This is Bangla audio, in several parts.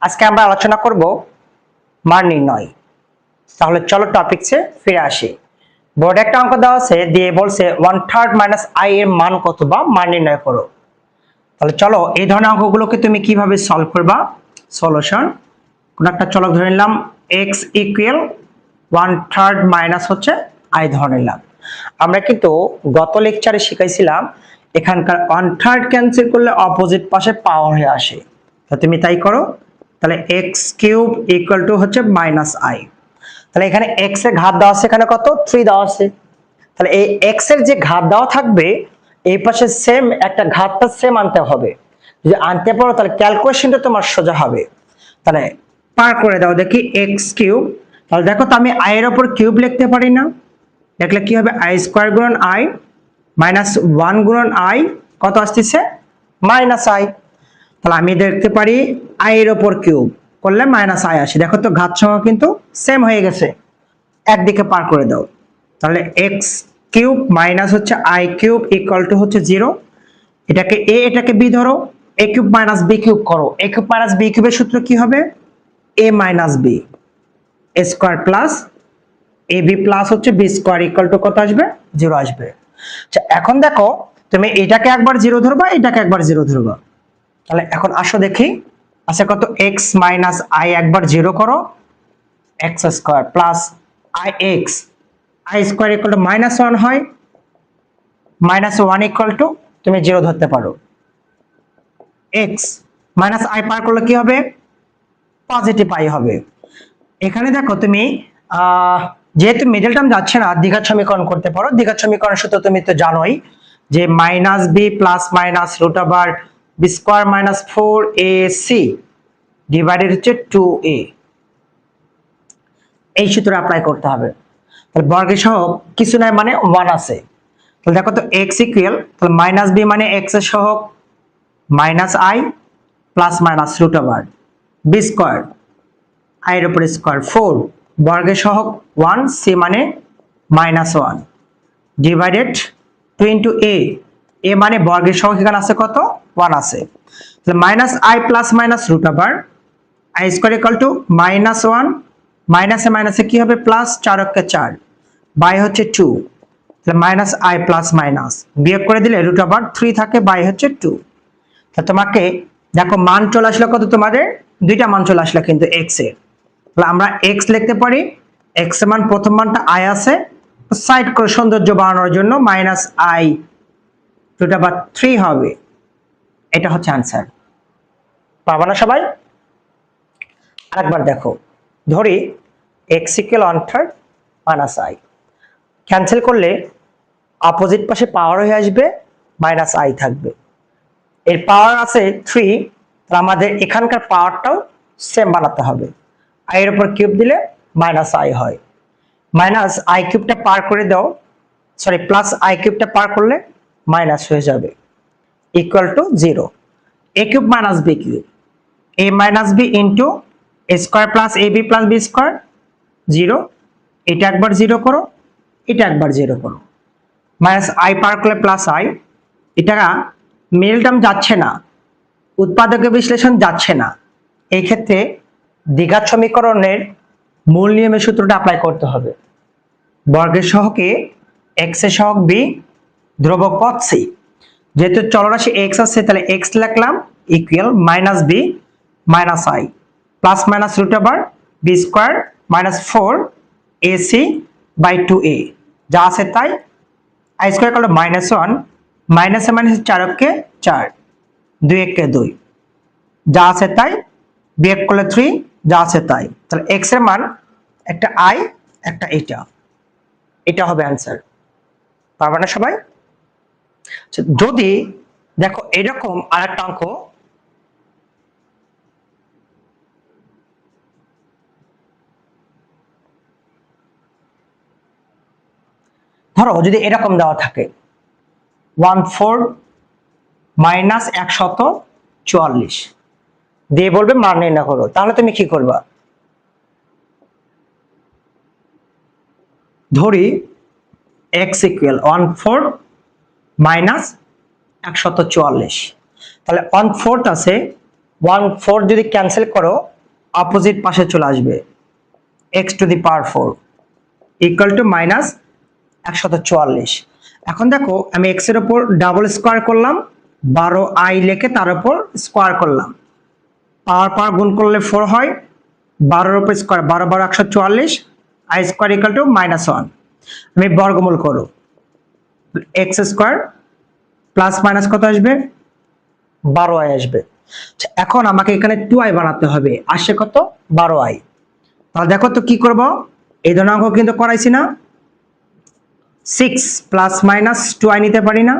আজকে আমরা আলোচনা করব মান নির্ণয়। তাহলে চলো টপিকসে ফিরে আসি। বোর্ডে একটা অঙ্ক দেওয়া আছে, দিয়ে বলছে 1/3 মাইনাস আই এর মান কত বা মান নির্ণয় করো। তাহলে চলো এই ধরনের অঙ্কগুলোকে তুমি কিভাবে সলভ করবা। সলিউশন কোন একটা চলক ধরে নিলাম x ইকুয়াল 1/3 মাইনাস হচ্ছে আই ধরে নিলাম। আমরা কিন্তু গত লেকচারে শিখাইছিলাম এখানকার 1/3 ক্যান্সেল করলে অপোজিট পাশে পাওয়ার হয়ে আসে। তো তুমি তাই করো। তাহলে x কিউব ইকুয়াল টু হচ্ছে মাইনাস আই। তাহলে এখানে x এর ঘাত দেওয়া আছে, এখানে কত 3 দেওয়া আছে। তাহলে এই x এর যে ঘাত দেওয়া থাকবে এই পাশে সেম একটা ঘাতটা সেম আনতে হবে। যদি আনতে পারো তাহলে ক্যালকুলেশনটা তোমার সোজা হবে। তাহলে পার করে দাও দেখি x কিউব। তাহলে দেখো তো আমি i এর উপর কিউব লিখতে পারি না? দেখলে কি হবে, i স্কয়ার গুণন i মাইনাস 1 গুণন i কত আসতেছে মাইনাস i। তাহলে আমি দেখতে পারি i এর উপর কিউব করলে মাইনাস i আসে। দেখো তো ঘাত সংখ্যা কিন্তু সেম হয়ে গেছে, একদিকে পার করে দাও। তাহলে x কিউব মাইনাস হচ্ছে i কিউব ইকুয়াল টু হচ্ছে 0। এটাকে a এটাকে b ধরো, a cube minus b cube করো। a কিউব মাইনাস b কিউবের সূত্র কি হবে, a minus b a square plus ab plus হচ্ছে b স্কয়ার ইকুয়াল টু কত আসবে 0 আসবে। আচ্ছা এখন দেখো তুমি এটাকে একবার 0 ধরবা, এটাকে একবার 0 ধরবা। তাহলে এখন আসো দেখি আছে কত, x মাইনাস i একবার 0 করো, x square plus ix i square equal to minus 1 হয়, মাইনাস 1 ইকুয়াল টু তুমি 0 ধরতে পারো। x মাইনাস i পার করলে কি হবে, পজিটিভ i হবে। এখানে দেখো তুমি যেহেতু মিডল টার্ম যাচ্ছে না, দ্বিঘাত সমীকরণ করতে পারো। দ্বিঘাত সমীকরণ সূত্র তুমি তো জানোই যে minus b plus minus root over b square minus 4ac divided হচ্ছে 2a। এই সূত্র অ্যাপ্লাই করতে হবে। তাহলে বর্গের সহগ কিছু নাই মানে 1 আছে। তাহলে দেখো তো x ইকুয়াল, তাহলে মাইনাস b মানে x এর সহগ minus i plus minus root over b square i এর উপর স্কয়ার 4 বর্গের সহগ 1 c মানে minus 1 divided 2 into a। a মানে বর্গের সহগ এখানে আছে কত 1 আছে। তাহলে minus i plus minus root over i square equal to minus 1 মাইনাসে মাইনাসে কি হবে প্লাস 4 কে 4 বাই হচ্ছে 2। তাহলে মাইনাস i প্লাস মাইনাস বিয়োগ করে দিলে রুট ওভার 3 থাকে বাই হচ্ছে 2। তাহলে তোমাকে দেখো মান চলে আসলো কত, তোমাদের দুইটা মান চলে আসলো কিন্তু x এর। তাহলে আমরা x লিখতে পারি, x এর মান প্রথম মানটা i আছে, সাইড করে সৌন্দর্য বাড়ানোর জন্য মাইনাস i রুট ওভার 3 হবে। এটা হচ্ছে आंसर। পারবা না সবাই? আরেকবার দেখো, ধরি x equal 1/3 minus i, cancel করলে অপোজিট পাশে পাওয়ার হয়ে আসবে মাইনাস i থাকবে। এর পাওয়ার আছে 3, তাহলে আমাদের এখানকার পাওয়ারটাও সেম বানাতে হবে। i এর উপর কিউব দিলে মাইনাস i হয়, মাইনাস i কিউবটা পার করে দাও, সরি প্লাস i কিউবটা পার করলে মাইনাস হয়ে যাবে equal to 0। a cube minus b cube a minus b into a square plus ab plus b square 0। এটা একবার 0 করো, এটা একবার 0 করো, মাইনাস i পার করলে প্লাস i। এটা মিডল টার্ম যাচ্ছে না, উৎপাদকের বিশ্লেষণ যাচ্ছে না, এই ক্ষেত্রে দ্বিঘাত সমীকরণের মূল নিয়মের সূত্রটা অ্যাপ্লাই করতে হবে। বর্গের সহগে x এর সহগ b ধ্রুবক পদ c, যেহেতু চলরাশি x আছে তাহলে x লিখলাম equal minus b minus i plus minus root over b square minus 4ac by 2a যা আছে তাই। i স্কয়ার করলে মাইনাস 1 মাইনাসে মাইনাসে 4 কে 4 2 কে 2 যা আছে তাই, বিয়োগ করলে 3 যা আছে তাই। তাহলে x এর মান একটা i একটা এটা হবে आंसर। পারবে না সবাই? যদি দেখো এরকম আরেকটা অঙ্ক, ধরো যদি এরকম দেওয়া থাকে 1/4 মাইনাস 144 দিয়ে বলবে মান নির্ণয় করো, তাহলে তুমি কি করবা? ধরি x ইকুয়াল 1/4 মাইনাস 144, তাহলে 1/4 আছে 1/4 যদি ক্যান্সেল করো অপোজিট পাশে চলে আসবে x two the power 4 equal to minus 144। এখন দেখো আমি x এর উপর ডাবল স্কয়ার করলাম, 12i লিখে তার উপর স্কয়ার করলাম, পাওয়ার পাওয়ার গুণ করলে 4 হয়, 12 এর উপর square, 12 12 144, i square equal to -1। আমি বর্গমূল করব, x স্কয়ার প্লাস মাইনাস কত আসবে, 12i আসবে। আচ্ছা, এখন আমাকে এখানে 2i বানাতে হবে, আসে কত, 12i। তাহলে দেখো তো কি করব, এই ধরনের অঙ্ক কিন্তু করাইছি না, 6 প্লাস মাইনাস 2i নিতে পারি না,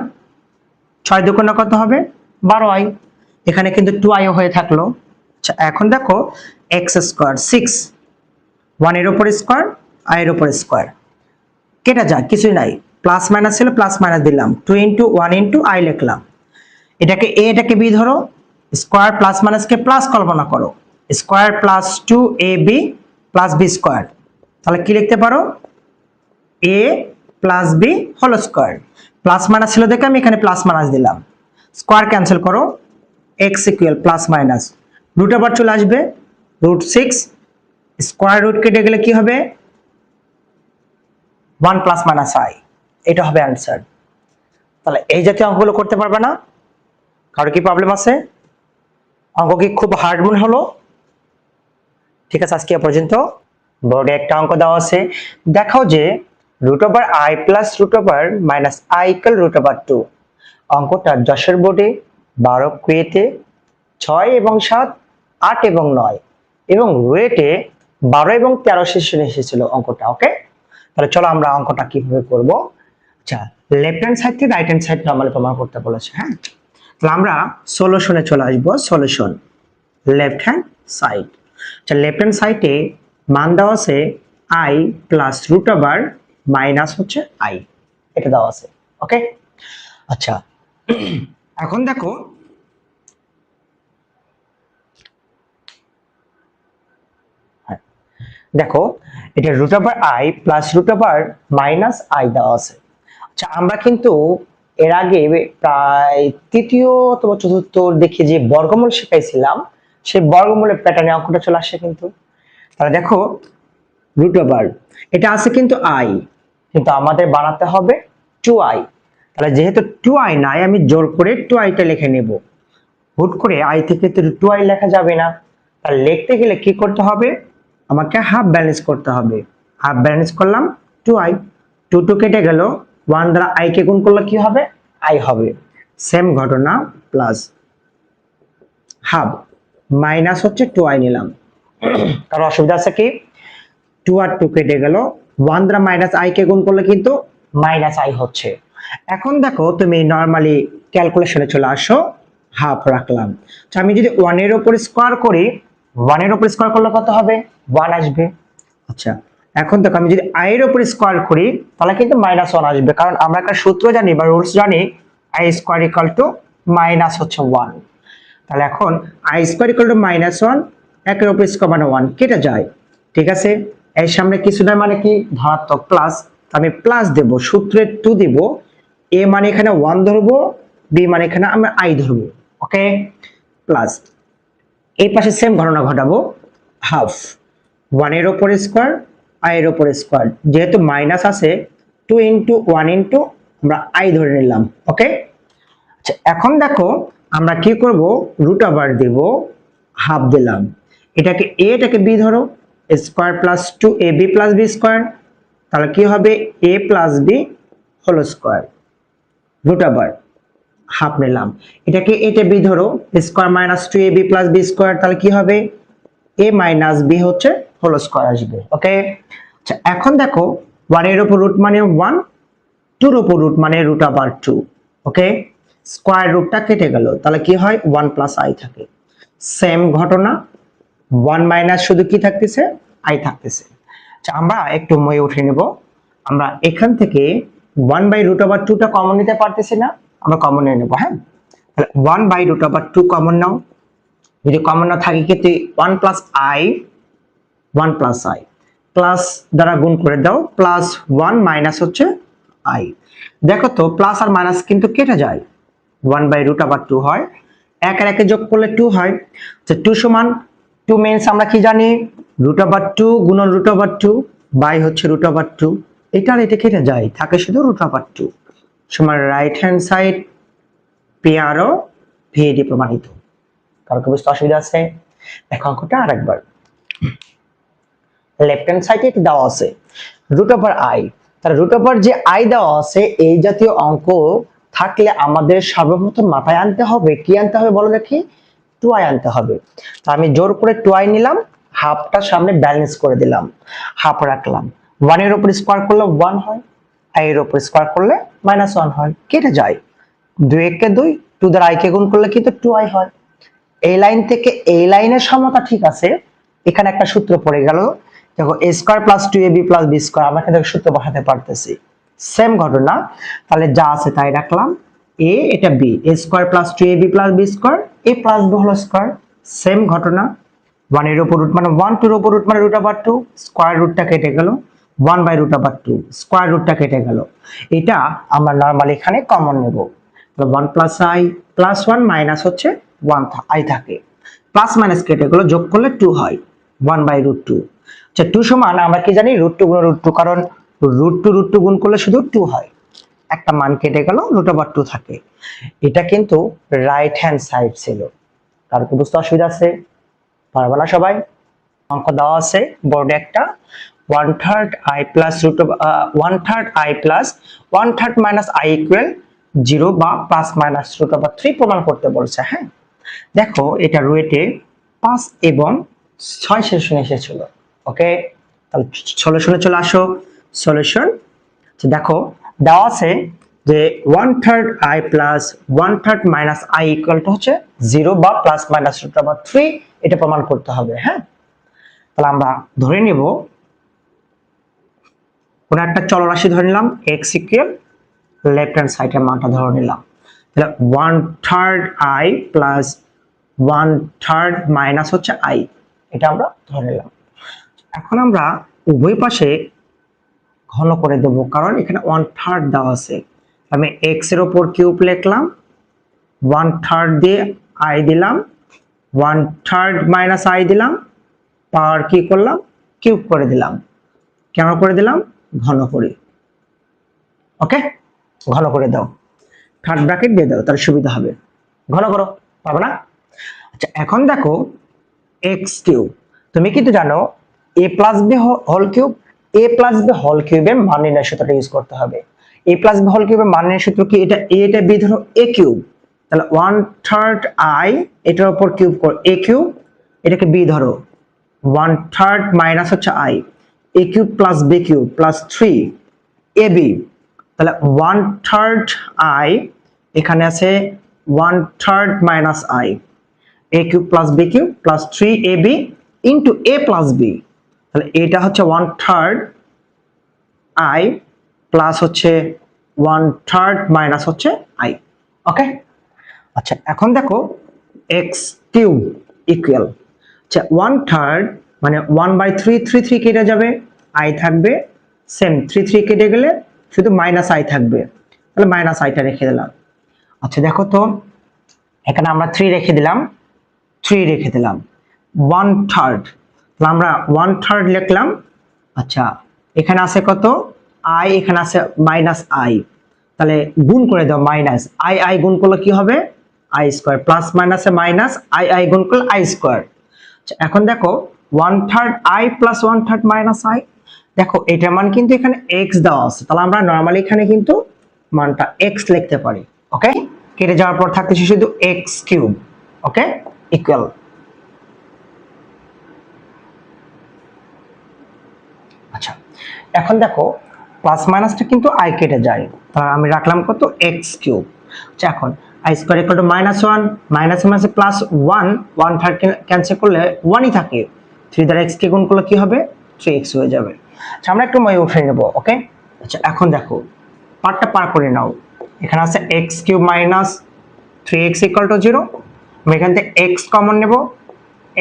6 দুগুণে কত হবে, 12i। এখানে কিন্তু 2i হয়ে থাকলো। আচ্ছা, এখন দেখো x স্কয়ার 6, 1 এর উপর স্কয়ার, i এর উপর স্কয়ার, কেটে যায়, কিছুই নাই, প্লাস মাইনাস ছিল প্লাস মাইনাস দিলাম, 2 ইনটু 1 ইনটু i লিখলাম। এটাকে a, এটাকে b ধরো, স্কয়ার প্লাস মাইনাসকে প্লাস কল্পনা করো, square plus 2ab plus b square. তাহলে কি লিখতে পারো, a plus b whole square. Plus minus ছিল দেখে আমি এখানে প্লাস মাইনাস দিলাম, স্কয়ার ক্যান্সেল করো, x equal plus minus root আবার চলে আসবে, √6, স্কয়ার রুট কেটে গেলে কি হবে, 1 প্লাস মাইনাস i, এটা হবে অ্যান্সার। তাহলে এই জাতীয় অঙ্কগুলো করতে পারবে না, কারো কি প্রবলেম আছে, অঙ্ক কি খুব হার্ড মনে হলো? ঠিক আছে, আজকে এ পর্যন্ত। বোর্ডে একটা অঙ্ক দেওয়া আছে, দেখাও যে √i প্লাস √i ইকুয়াল √2। অঙ্কটা যশোর বোর্ডে 12 কুয়েতে 6 এবং 7, 8 এবং 9 এবং রুয়েটে 12 এবং 13 সেশনে এসেছিল অঙ্কটা। ওকে, তাহলে চলো আমরা অঙ্কটা কিভাবে করব। আচ্ছা, লেফট হ্যান্ড সাইড থেকে রাইট হ্যান্ড সাইড নরমালি প্রমাণ করতে বলেছে। হ্যাঁ, তাহলে আমরা সলিউশনে চলে আসবো। Solution left hand side. আচ্ছা, লেফট হ্যান্ড সাইডে মান দেওয়া আছে i প্লাস √, মাইনাস হচ্ছে i, এটা দেওয়া আছে। ওকে, আচ্ছা এখন দেখো দেখো এটা √i প্লাস √, মাইনাস i দেওয়া আছে। আচ্ছা, আমরা কিন্তু এর আগে প্রায় তৃতীয় অথবা চতুর্থ দেখে যে বর্গমূল শিখাইছিলাম, সেই বর্গমূলের প্যাটার্নে অঙ্কটা চলে আসে কিন্তু। তাহলে দেখো √, এটা আছে কিন্তু i, কিন্তু আমাদের বানাতে হবে 2i। তাহলে যেহেতু 2i নাই, আমি জোর করে 2i টা লিখে নেব। হুট করে i থেকে তো 2i লেখা যাবে না, তাহলে লিখতে গেলে কি করতে হবে, আমাকে হাফ ব্যালেন্স করতে হবে। হাফ ব্যালেন্স করলাম 2i, 2 কেটে গেল, 1 দ্বারা i কে গুণ করলে কি হবে, i হবে। সেম ঘটনা, প্লাস হাফ মাইনাস হচ্ছে 2i নিলাম। কারণ অসুবিধা আছে কি, 2 আর 2 কেটে গেল, 1 দ্বারা মাইনাস i কে গুণ করলে কিন্তু মাইনাস i হচ্ছে। এখন দেখো তুমি নরমালি ক্যালকুলেশনে চলে আসো, হাফ রাখলাম। আচ্ছা, আমি যদি 1 এর উপর স্কয়ার করি, 1 এর উপর স্কয়ার করলে কত হবে, 1 আসবে। আচ্ছা, এখন দেখো আমি যদি i এর উপর স্কয়ার করি, তাহলে কিন্তু -1 আসবে, কারণ আমরা একটা সূত্র জানি বা রুলস জানি, i square equal to minus হচ্ছে 1। তাহলে এখন i স্কয়ার ইকুয়াল টু -1, 1 এর উপর স্কয়ার মানে 1, কেটে যায়। ঠিক আছে, এর সামনে কিছু না মানে কি ধনাত্মক প্লাস, আমি প্লাস দেব, সূত্রে 2 দিব, a মানে এখানে 1 ধরবো, b মানে এখানে আমরা i ধরবো। ওকে, প্লাস এই পাশে সেম ঘটনা ঘটাবো, হাফ 1 এর উপর স্কয়ার, i এর উপর স্কয়ার, যেহেতু মাইনাস আছে 2 ইনটু 1 ইনটু আমরা i ধরে নিলাম। ওকে, আচ্ছা এখন দেখো আমরা কি করব, √, দেব, হাফ দিলাম, এটাকে a, এটাকে b ধরো, square plus 2ab plus b square, তাহলে কি হবে, a plus b whole square, √, half নিলাম, এটাকে এটা b ধরো, square minus 2ab plus b square, তাহলে কি হবে, a মাইনাস b হচ্ছে হোল স্কয়ার আসবে। ওকে, আচ্ছা এখন দেখো 1 এর উপর রুট মানে 1, 2 এর উপর রুট মানে √2। ওকে, স্কয়ার রুটটা কেটে গেল, তাহলে কি হয়, 1 প্লাস i থাকে। সেম ঘটনা, 1 মাইনাস শুধু কি থাকতেছে, i থাকতেছে। আচ্ছা, আমরা একটু মই উঠে নেব, আমরা এখান থেকে 1/√2 টা কমন নিতে পারতেছি না, আমরা কমন নিয়ে নেব। হ্যাঁ, তাহলে 1/√2 কমন নাও, যদি কমন না থাকে কি 1 plus i, 1 plus i, plus দ্বারা গুণ করে দাও, প্লাস 1 মাইনাস হচ্ছে i। দেখো তো প্লাস আর মাইনাস কিন্তু কেটে যায়, 1/√2 হয়, 1 আর 1 যোগ করলে 2 হয়। আচ্ছা, 2 সমান 2 মিনস আমরা কি জানি √2 গুণন √2 বাই হচ্ছে √2, এটা আর এটা কেটে যায়, থাকে শুধু √2 সমান right hand side PRO VAD প্রমাণিত। কারো কি বুঝতে অসুবিধা আছে? দেখো অঙ্কটা আরেকবার। লেফট হ্যান্ড সাইডে এটা দেওয়া আছে √i, তাহলে √ যে i দেওয়া আছে এই জাতীয় অঙ্ক থাকলে আমাদের সর্বপ্রথম মাথায় আনতে হবে, কি আনতে হবে বলো দেখি, 2i আনতে হবে। তো আমি জোর করে 2i নিলাম, হাফটা সামনে ব্যালেন্স করে দিলাম, হাফ রাখলাম, 1 এর উপর স্কয়ার করলে 1 হয়, i এর উপর স্কয়ার করলে -1 হয়, কেটে যায়, 2 কে 2, 2 দ্বারা i কে গুণ করলে কিন্তু 2i হয়। এই লাইন থেকে এই লাইনের সমতা ঠিক আছে, এখানে একটা সূত্র পড়ে গেল, দেখো a square plus 2ab plus b square, আমরা কিন্তু সূত্র বসাতে পারতেছি, সেম ঘটনা, তাহলে যা আছে তাই রাখলাম, a এটা b, a square plus 2ab plus b square, a plus b whole square, same ঘটনা, 1 এর উপর রুট মানে 1, 2 এর উপর রুট মানে √2, স্কয়ার রুটটা কেটে গেল, 1 বাই √2, স্কয়ার রুটটা কেটে গেল, এটা আমরা নরমালি এখানে কমন নেব, তাহলে 1 প্লাস i প্লাস 1 মাইনাস হচ্ছে 1 i থাকে, প্লাস মাইনাস কেটে গেল, যোগ করলে 2 হয়, 1 বাই √2। আচ্ছা 2 সমান আমরা কি জানি √2 গুণ √2, কারণ √2 গুণ করলে শুধু 2 হয়, একটা মান কেটে গেল, √2 থাকে, এটা কিন্তু রাইট হ্যান্ড সাইড ছিল। কার কি বুঝতে অসুবিধা আছে? পারবে না সবাই? অঙ্ক দেওয়া আছে বোর্ডে একটা 1/3 i plus √1/3 i plus 1/3 minus i equal 0 বা প্লাস মাইনাস √3 প্রমাণ করতে বলছে। হ্যাঁ দেখো এটা রুয়েটে 5 এবং 6 সেশনে এসেছিল। ওকে, তাহলে সলিউশনে চলে আসো। সলিউশন দেখো দেওয়া আছে যে 1/3 i plus 1/3 minus i equal to হচ্ছে 0 বা প্লাস মাইনাস √3, এটা প্রমাণ করতে হবে। হ্যাঁ তাহলে আমরা ধরে নিব কোন একটা চলরাশি ধরে নিলাম x ইকুয়াল, লেফট হ্যান্ড সাইডের মানটা ধরে নিলাম, তাহলে 1/3 i প্লাস 1/3 মাইনাস হচ্ছে i, এটা আমরা ধরে নিলাম। এখন আমরা উভয় পাশে ঘন করে দেব, কারণ এখানে 1/3 দেওয়া আছে, আমি x এর উপর কিউব লিখলাম, 1/3 দিয়ে i দিলাম, 1/3 মাইনাস i দিলাম, পাওয়ার কি করলাম, কিউব করে দিলাম। কেন করে দিলাম? ঘন করে। ওকে, ঘন করে দাও, থার্ড ব্র্যাকেট দিয়ে দাও, তার সুবিধা হবে। ঘন করো, পারবে না? আচ্ছা এখন দেখো x কিউব, তুমি কিন্তু জানো a plus b whole cube, a plus b whole কিউবের মান নির্ণয় সূত্রটা ইউজ করতে হবে। a প্লাস b হোল কিউবের মান নির্ণয় সূত্র কি? এটা a, এটা b, ধরো a কিউব, তাহলে 1/3 i এটার উপর কিউব কর a কিউব, এটাকে b ধরো, 1/3 মাইনাস হচ্ছে i, a cube plus b cube plus 3ab, তাহলে 1/3 i, এখানে আছে 1/3 minus i, a cube plus b cube plus 3ab into a plus b, তাহলে এটা হচ্ছে 1/3 i প্লাস হচ্ছে 1/3 মাইনাস হচ্ছে i। ওকে, আচ্ছা এখন দেখো x কিউব ইকুয়াল, আচ্ছা 1/3 মানে 1/3, 3 কেটে যাবে, i থাকবে সেম, 3 কেটে গেলে শুধু মাইনাস i থাকবে, তাহলে মাইনাস iটা রেখে দিলাম। আচ্ছা দেখো তো এখানে আমরা 3 রেখে দিলাম, 1/3, তাহলে আমরা 1/3 লিখলাম। আচ্ছা এখানে আছে কত i, এখানে আছে মাইনাস i, তাহলে গুণ করে দাও, মাইনাস i গুণ করলে কি হবে, i স্কয়ার, প্লাস মাইনাসে মাইনাস i গুণ করলে i স্কয়ার। আচ্ছা এখন দেখো 1/3 i প্লাস 1/3 মাইনাস i, দেখো এটার মান কিন্তু এখানে x দেওয়া আছে, তাহলে আমরা নরমালি এখানে কিন্তু মানটা x লিখতে পারি। ওকে, কেটে যাওয়ার পর থাকতেছে শুধু x কিউব। ওকে ইকুয়াল, আচ্ছা এখন দেখো প্লাস মাইনাসটা কিন্তু i কেটে যায়, তাহলে আমি রাখলাম কত, x কিউব। আচ্ছা এখন i square equal to -1, minus মাইনাসে প্লাস 1, 1/3 ক্যান্সেল করলে 1ই থাকে, 3 দ্বারা x কে গুণ করলে কি হবে, 3x হয়ে যাবে। আচ্ছা আমরা একটু মই উঠে নেব। ওকে, আচ্ছা এখন দেখো পার্টটা পার করে নাও, এখানে আছে x cube minus 3x equal to 0, আমি এখান থেকে x কমন নেব,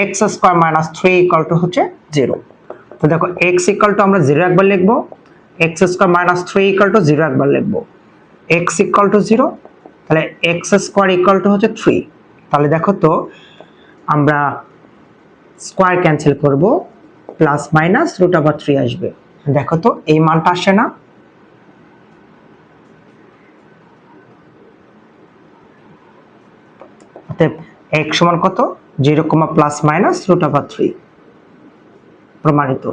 x square minus 3 equal to হচ্ছে 0। তো দেখো x ইকুয়াল টু আমরা 0 একবার লিখব, x square minus 3 equal to 0 একবার লিখব, x ইকুয়াল টু 0, তাহলে x স্কয়ার ইকুয়াল টু হচ্ছে 3। তাহলে দেখো তো আমরা স্কোয়ার ক্যান্সেল করব, প্লাস মাইনাস রুট ওভার 3 আসবে। দেখো তো এই মানটা আসে না? অতএব x সমান কত? 0, প্লাস মাইনাস রুট ওভার 3, প্রমাণিত।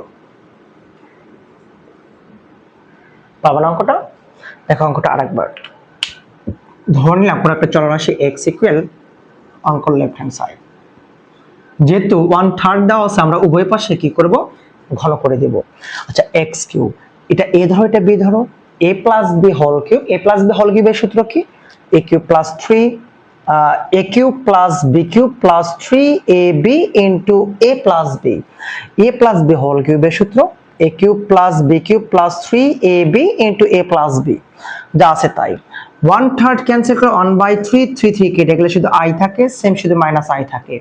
পাবো না অঙ্কটা? দেখো অঙ্কটা আরেকবার। ধরে নিলাম কোনো একটা চলরাশি x ইকুয়াল অঙ্কন লেফট হ্যান্ড সাইড। যেহেতু 1/3 দেওয়া আছে, আমরা উভয় পাশে কি করব? ঘন করে দেব। আচ্ছা x কিউব, এটা a ধরো, এটা b ধরো, a plus b whole cube. a plus b whole কিউবের সূত্র কি? a cube plus 3 a cube plus b cube plus 3ab into a plus b। a plus b whole কিউবের সূত্র a cube plus b cube plus 3ab into a plus b, যা আছে তাই। 1/3 ক্যান্সেল করে 1/3, 3 কেটে গেলে শুধু i থাকে, সেম শুধু মাইনাস i থাকে।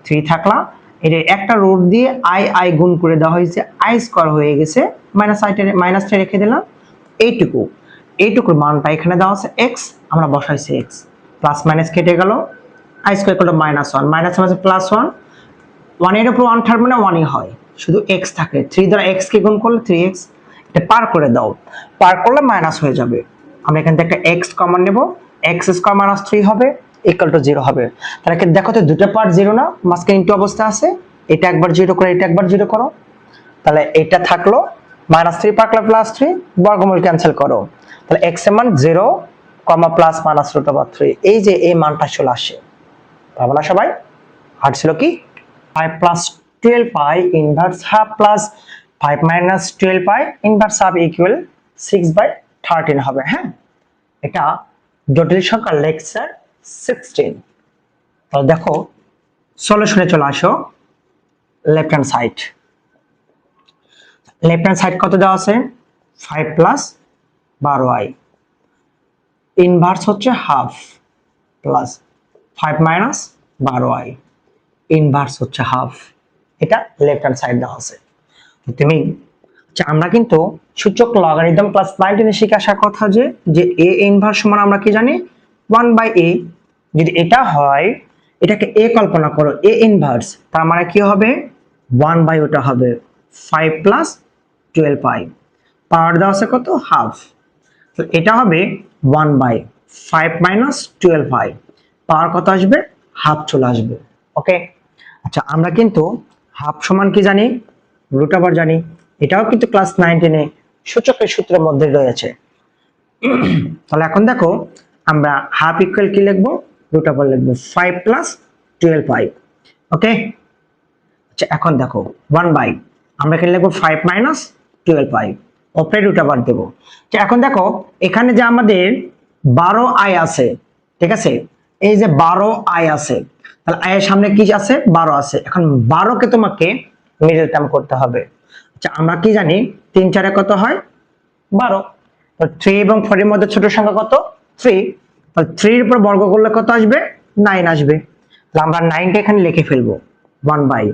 3 থাকলা, এর একটা রুট দিয়ে i গুণ করে দেওয়া হয়েছে, i স্কয়ার হয়ে গেছে, মাইনাসটা রেখে দিলাম। এইটুকুর মানটা এখানে দেওয়া আছে x, আমরা বসাইছি x, প্লাস মাইনাস কেটে গেল, i square equal to -1, minus minus plus 1, 1 এর উপর 1/3 মানে 1ই হয়, শুধু x থাকে। 3 দ্বারা x কে গুণ করলে 3x, এটা পার করে দাও, পার করলে মাইনাস হয়ে যাবে। আমরা এখান থেকে একটা x কমন নেব, x স্কয়ার মাইনাস 3 হবে ইকুয়াল টু 0 হবে। তাহলে দেখো তো দুটো পার্ট 0 না, মাঝখানে ইনটু অবস্থা আছে, এটা একবার 0 করে এটা একবার 0 করো, তাহলে এটা থাকলো -3 পাকলা প্লাস 3, বর্গমূল ক্যান্সেল করো, তাহলে x এর মান 0, প্লাস মাইনাস রুট ওভার 3। এই যে এই মানটা চলে আসে, পাবো না সবাই? আর ছিল কি 5 plus 12 inverse half plus 5 minus 12 inverse half equal 6/13 হবে। হ্যাঁ, এটা জটিল সংখ্যা লেকচার 16। তাহলে দেখো সলিউশনে চলে আসো। Left hand side, left hand side কত দেওয়া আছে? 5 প্লাস 12i, ইনভার্স হচ্ছে half plus 5 minus 12i, inverse হচ্ছে হাফ। এটা লেফট হ্যান্ড সাইড দেওয়া আছে। তুমি আচ্ছা, আমরা কিন্তু সূচক লগারিদম ক্লাস 19 এ শিখে আসার কথা যে a ইনভার্স সমান আমরা কি জানি? 1/a। যদি এটা হয়, এটাকে a কল্পনা করো, a ইনভার্স, তার মানে কি হবে? 1/, ওটা হবে 5 প্লাস 12i, পাওয়ার দেওয়া আছে কত? হাফ। তো এটা হবে 1/5 মাইনাস 12i, পাওয়ার কত আসবে? হাফ চলে আসবে। ওকে, আচ্ছা আমরা কিন্তু হাফ সমান কি জানি? রুট ওভার জানি। এটাও কিন্তু ক্লাস 19 এ সূচকের সূত্রের মধ্যে রয়েছে। তাহলে এখন দেখো আমরা হাফ ইকুয়াল কি লিখবো? রুট ওভার লিখবো 5 প্লাস 12i। ওকে, আচ্ছা এখন দেখো 1/, আমরা এখানে লিখবো 5 মাইনাস 12i, ওপরে রুট ওভার দেবো। আচ্ছা এখন দেখো এখানে যে আমাদের 12i আছে, ঠিক আছে, এই যে 12i আছে, তাহলে i এর সামনে কি আছে? 12 আছে। এখন 12 কে তোমাকে মিডল টার্ম করতে হবে। আচ্ছা আমরা কি জানি 3 4 কত হয়? 12। তো 3 এবং 4 এর মধ্যে ছোট সংখ্যা কত? 3। তাহলে 3 এর উপর বর্গ করলে কত আসবে? 9 আসবে। তাহলে আমরা 9 টা এখানে লিখে ফেলবো 1/,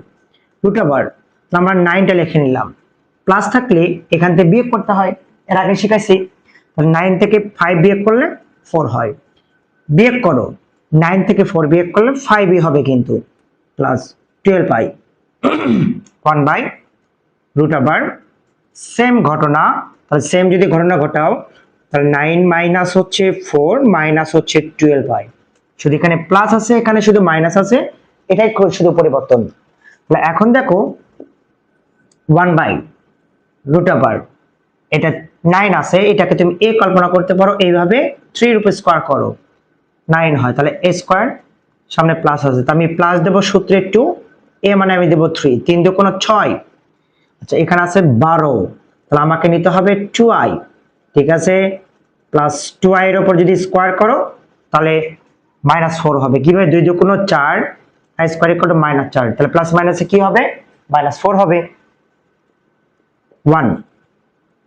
রুট ওভার, আমরা 9 টা লিখে নিলাম। প্লাস থাকলে এখান থেকে বিয়োগ করতে হয়, এর আগে শিখাইছি। তাহলে 9 থেকে 5 বিয়োগ করলে 4 হয়, বিয়োগ করো, 9 থেকে 4 বিয়োগ করলে 5ই হবে কিন্তু, plus 12i 1/, root over same ঘটনা। তাহলে সেম যদি ঘটনা ঘটাও, তাহলে 9 মাইনাস হচ্ছে 4 মাইনাস হচ্ছে 12i, শুধু এখানে প্লাস আছে, এখানে শুধু মাইনাস আছে, এটাই শুধু পরিবর্তন। তাহলে এখন দেখো 1/, রুট ওভার, এটা 9 আছে, এটাকে তুমি a কল্পনা করতে পারো এইভাবে, 3 এর উপর স্কয়ার করো 9 হয়, তাহলে a স্কয়ার, সামনে প্লাস আছে, তো আমি প্লাস দেব সূত্রে 2, a মানে আমি দেব 3, 3 2 6। আচ্ছা এখানে আছে 12, তাহলে আমাকে নিতে হবে 2i, ঠিক আছে, প্লাস 2i এর উপর যদি স্কয়ার করো তাহলে -4 হবে। কিভাবে? 2 2 4, i স্কয়ার ইকুয়াল টু -4, তাহলে প্লাস মাইনাসে কি হবে? -4 হবে। 1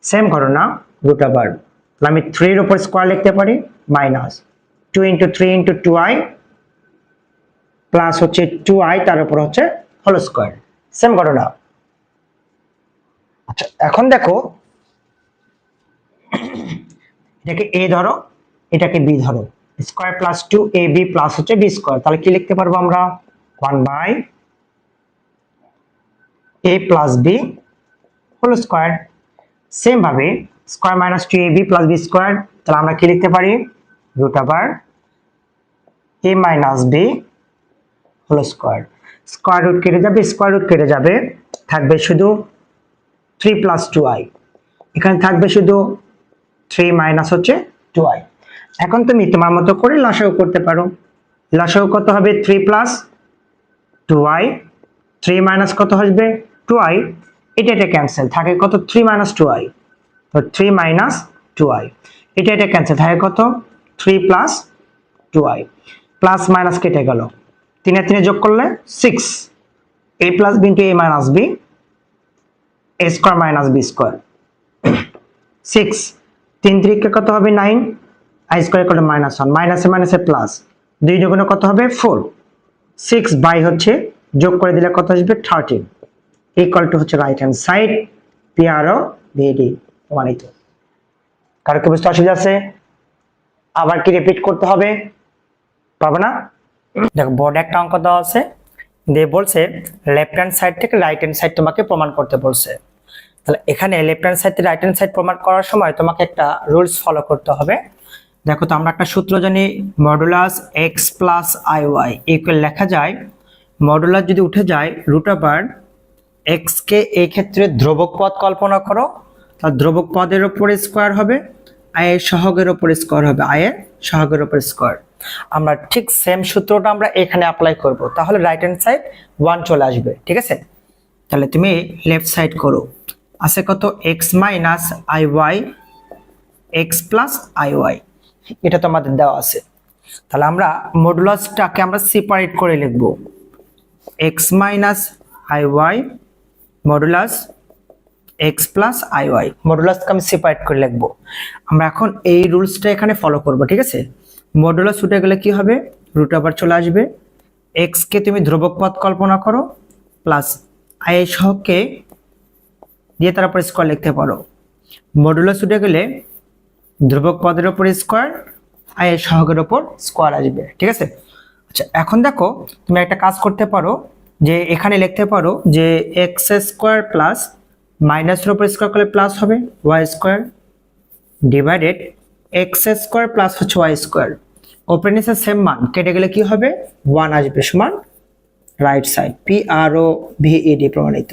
সেম ঘটনা, রুট ওভার, তাহলে আমি 3 এর উপর স্কয়ার লিখতে পারি, মাইনাস 2 * 3 * 2i, প্লাস হচ্ছে 2i, তার উপর হচ্ছে হোল স্কয়ার, সেম ঘটনা। আচ্ছা এখন দেখো এটাকে a ধরো, এটাকে b ধরো, স্কয়ার প্লাস 2ab প্লাস হচ্ছে b স্কয়ার, তাহলে কি লিখতে পারবো আমরা? 1/, a plus B whole square. Same ভাবে square minus 2ab plus B square, তাহলে আমরা কি লিখতে পারি root over a minus B whole square. Square root কেটে যাবে, স্কোয়ার রুট কেটে যাবে, থাকবে শুধু 3 প্লাস 2i। এখানে থাকবে শুধু 3 মাইনাস হচ্ছে 2i। এখন তুমি তোমার মতো করে লসাগু করতে পারো। লসাগু কত হবে 3 প্লাস 2i, 3 মাইনাস কত আসবে 2i, এটা ক্যান্সেল, থাকে কত 3 মাইনাস 2i, তো 3 মাইনাস 2i, এটা ক্যান্সেল, থাকে কত 3 প্লাস 2i। প্লাস মাইনাস কেটে গেল, 3 আর 3 যোগ করলে 6, a plus b into a minus b, a square minus B square, 6 3 3 কত হবে 9, i স্কোয়ার ইকুয়াল টু -1, মাইনাসে মাইনাসে প্লাস, 2 যোগ কত হবে 4, 6 বাই হচ্ছে যোগ করে দিলে কত আসবে 13, ইকুয়াল টু হচ্ছে রাইট হ্যান্ড সাইড পি আর ও ভিডি প্রমাণিত। কারো কি বুঝতে অসুবিধা আছে? আবার কি রিপিট করতে হবে? পারবে না? দেখো বোর্ডে একটা অঙ্ক দেওয়া আছে, দিয়ে বলছে লেফট হ্যান্ড সাইড থেকে রাইট হ্যান্ড সাইড তোমাকে প্রমাণ করতে বলছে। তাহলে এখানে লেফট হ্যান্ড সাইড থেকে রাইট হ্যান্ড সাইড প্রমাণ করার সময় তোমাকে একটা রুলস ফলো করতে হবে। দেখো তো আমরা একটা সূত্র জানি, modulus x plus I y equal লেখা যায়, মডুলাস যদি উঠে যায় রুট ওভার এক্স কে এই ক্ষেত্রে ধ্রুবক পদ কল্পনা করো, তার ধ্রুবক পদের উপরে স্কোয়ার হবে, আই এর সহগের উপরে স্কোয়ার হবে, আই এর সহগের উপরে স্কোয়ার। আমরা ঠিক সেম সূত্রটা আমরা এখানে অ্যাপ্লাই করব, তাহলে রাইট হ্যান্ড সাইড 1 চলে আসবে। ঠিক আছে, তাহলে তুমি লেফট সাইড করো, আছে কত x minus I Y x plus I y, এটা তোমাদের দেওয়া আছে। তাহলে আমরা মডুলাসটাকে আমরা সেপারেট করে লিখব, X minus I Y modulus x plus I Y, মডুলাসকে আমি সেপারেট করে লিখবো। আমরা এখন এই রুলসটা এখানে ফলো করব। ঠিক আছে, মডুলাস উঠে গেলে কি হবে রুট ওভার চলে আসবে, এক্স কে তুমি ধ্রুবক পদ কল্পনা করো প্লাস আই এর সহগকে দিয়ে তারপর স্কোয়ার লিখতে পারো, মডুলাস উঠে গেলে ধ্রুবক পদের উপর স্কোয়ার, আই এর সহগের উপর স্কোয়ার আসবে। ঠিক আছে, আচ্ছা এখন দেখো তুমি একটা কাজ করতে পারো, যে এখানে লিখতে পারো যে এক্স স্কোয়ার প্লাস মাইনাসের উপর স্কোয়ার করলে প্লাস হবে y square divided x square plus হচ্ছে ওয়াই স্কোয়ার, ওপরে নিচে সেম মান কেটে গেলে কি হবে 1 আসবে, সমান রাইট সাইড পি আর ও ভিইডি প্রমাণিত।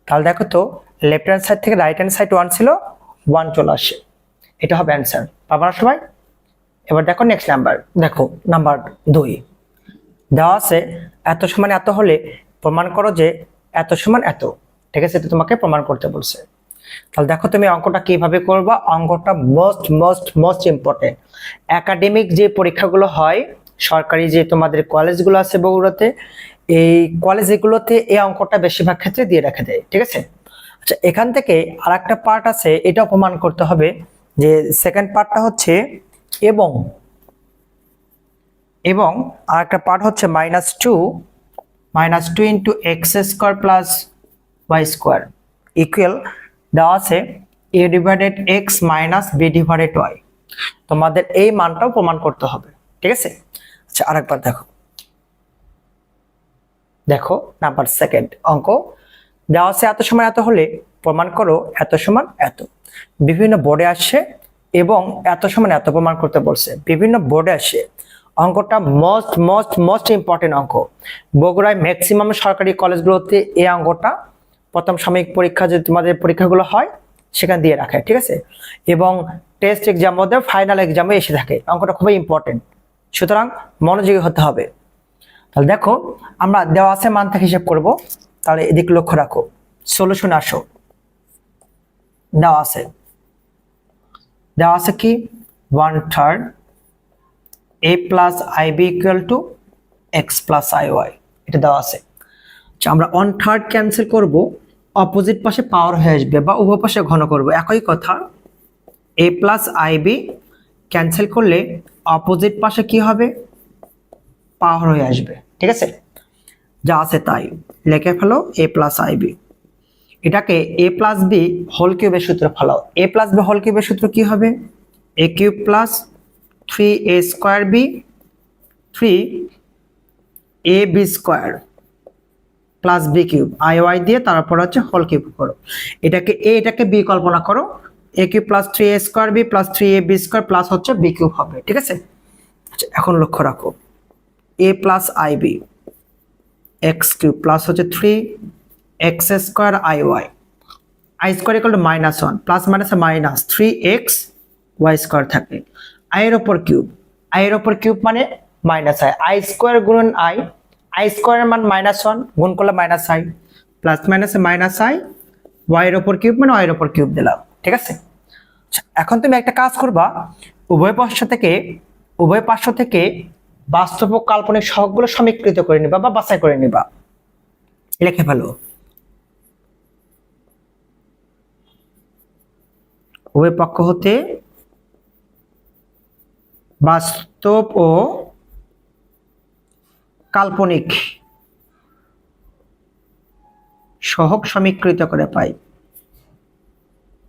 তাহলে দেখো তো লেফট হ্যান্ড সাইড থেকে রাইট হ্যান্ড সাইড 1 ছিল, 1 চলে আসে, এটা হবে অ্যান্সার। পাবা না সবাই? এবার দেখো নেক্সট নাম্বার, দেখো নাম্বার 2 দেওয়া আছে এত সমান এত হলে প্রমাণ করো যে এত সমান এত। ঠিক আছে, এটা তোমাকে প্রমাণ করতে বলছে। তাহলে দেখো তুমি অঙ্কটা কিভাবে করবা, অঙ্কটা মোস্ট ইম্পর্টেন্ট। একাডেমিক যে পরীক্ষাগুলো হয়, সরকারি যে তোমাদের কলেজগুলো আছে বগুড়াতে, এই কলেজগুলোতে এই অঙ্কটা বেশিরভাগ ক্ষেত্রে দিয়ে রেখে দেয়। ঠিক আছে, আচ্ছা এখান থেকে আর একটা পার্ট আছে, এটাও প্রমাণ করতে হবে, যে সেকেন্ড পার্টটা হচ্ছে এবং আর একটা পার্ট হচ্ছে -2 into X square plus Y square equal দেওয়া আছে A divided x minus B divided Y. তোমাদের এই মানটাও প্রমাণ করতে হবে। ঠিক আছে, আচ্ছা আরেকবার দেখো নাম্বার সেকেন্ড অঙ্ক দেওয়া আছে এত সমান এত হলে প্রমাণ করো এত সমান এত। বিভিন্ন বোর্ডে আসছে এবং এত সমান এত প্রমাণ করতে বলছে, বিভিন্ন বোর্ডে আসে। অঙ্কটা মোস্ট ইম্পর্টেন্ট অঙ্ক। বগুড়ায় ম্যাক্সিমাম সরকারি কলেজগুলোতে এই অঙ্কটা প্রথম সাময়িক পরীক্ষা যে তোমাদের পরীক্ষাগুলো হয় সেখানে দিয়ে রাখে। ঠিক আছে, এবং টেস্ট এক্সাম মধ্যে ফাইনাল এক্সামে এসে থাকে। অঙ্কটা খুবই ইম্পর্টেন্ট, সুতরাং মনোযোগী হতে হবে। তাহলে দেখো আমরা দেওয়া আছে মান থেকে হিসাব করব, তাহলে এদিক লক্ষ্য রাখো। সলিউশন আসো, দেওয়া আছে কি 1/3 a plus I b equal to x plus I y, এটা দেওয়া আছে। আচ্ছা আমরা 1/3 ক্যান্সেল করব, অপোজিট পাশে পাওয়ার হয়ে আসবে বা উভয় পাশে ঘন করব, একই কথা। a plus I b cancel করলে অপোজিট পাশে কি হবে পাওয়ার হয়ে আসবে। ঠিক আছে, যা আছে তাই লিখে ফেলো a প্লাস আই বি। এটাকে a প্লাস বি হোল কিউবের সূত্র ফেলাও। a প্লাস বি হোল কিউবের সূত্র কি হবে a cube plus 3a square b 3ab square plus b cube i y দিয়ে তারপর হচ্ছে হোল কিউব করো। এটাকে এ এটাকে বি কল্পনা করো, A cube plus 3a square B plus 3ab square plus হচ্ছে বি কিউব হবে, ঠিক আছে। আচ্ছা এখন লক্ষ্য রাখো A plus I B X cube plus হচ্ছে 3x square I Y, I square equal to -1 plus minus minus 3x Y square থাকে, আই এর ওপর কিউব মানে মাইনাস আই স্কোয়ার গুণন আই স্কোয়ারের মান -1 গুণ করলে minus I plus minus minus I y এর ওপর কিউব মানে ওয়াই এর ওপর কিউব দিলাম, ঠিক আছে। এখন তুমি একটা কাজ করবা, উভয় পার্শ্ব থেকে বাস্তব ও কাল্পনিক সহগগুলো সমীকৃত করে নিবা বা বাছাই করে নিবা। লিখে ফেলো উভয় পক্ষ হতে বাস্তব ও কাল্পনিক সহগ সমীকৃত করে পাই,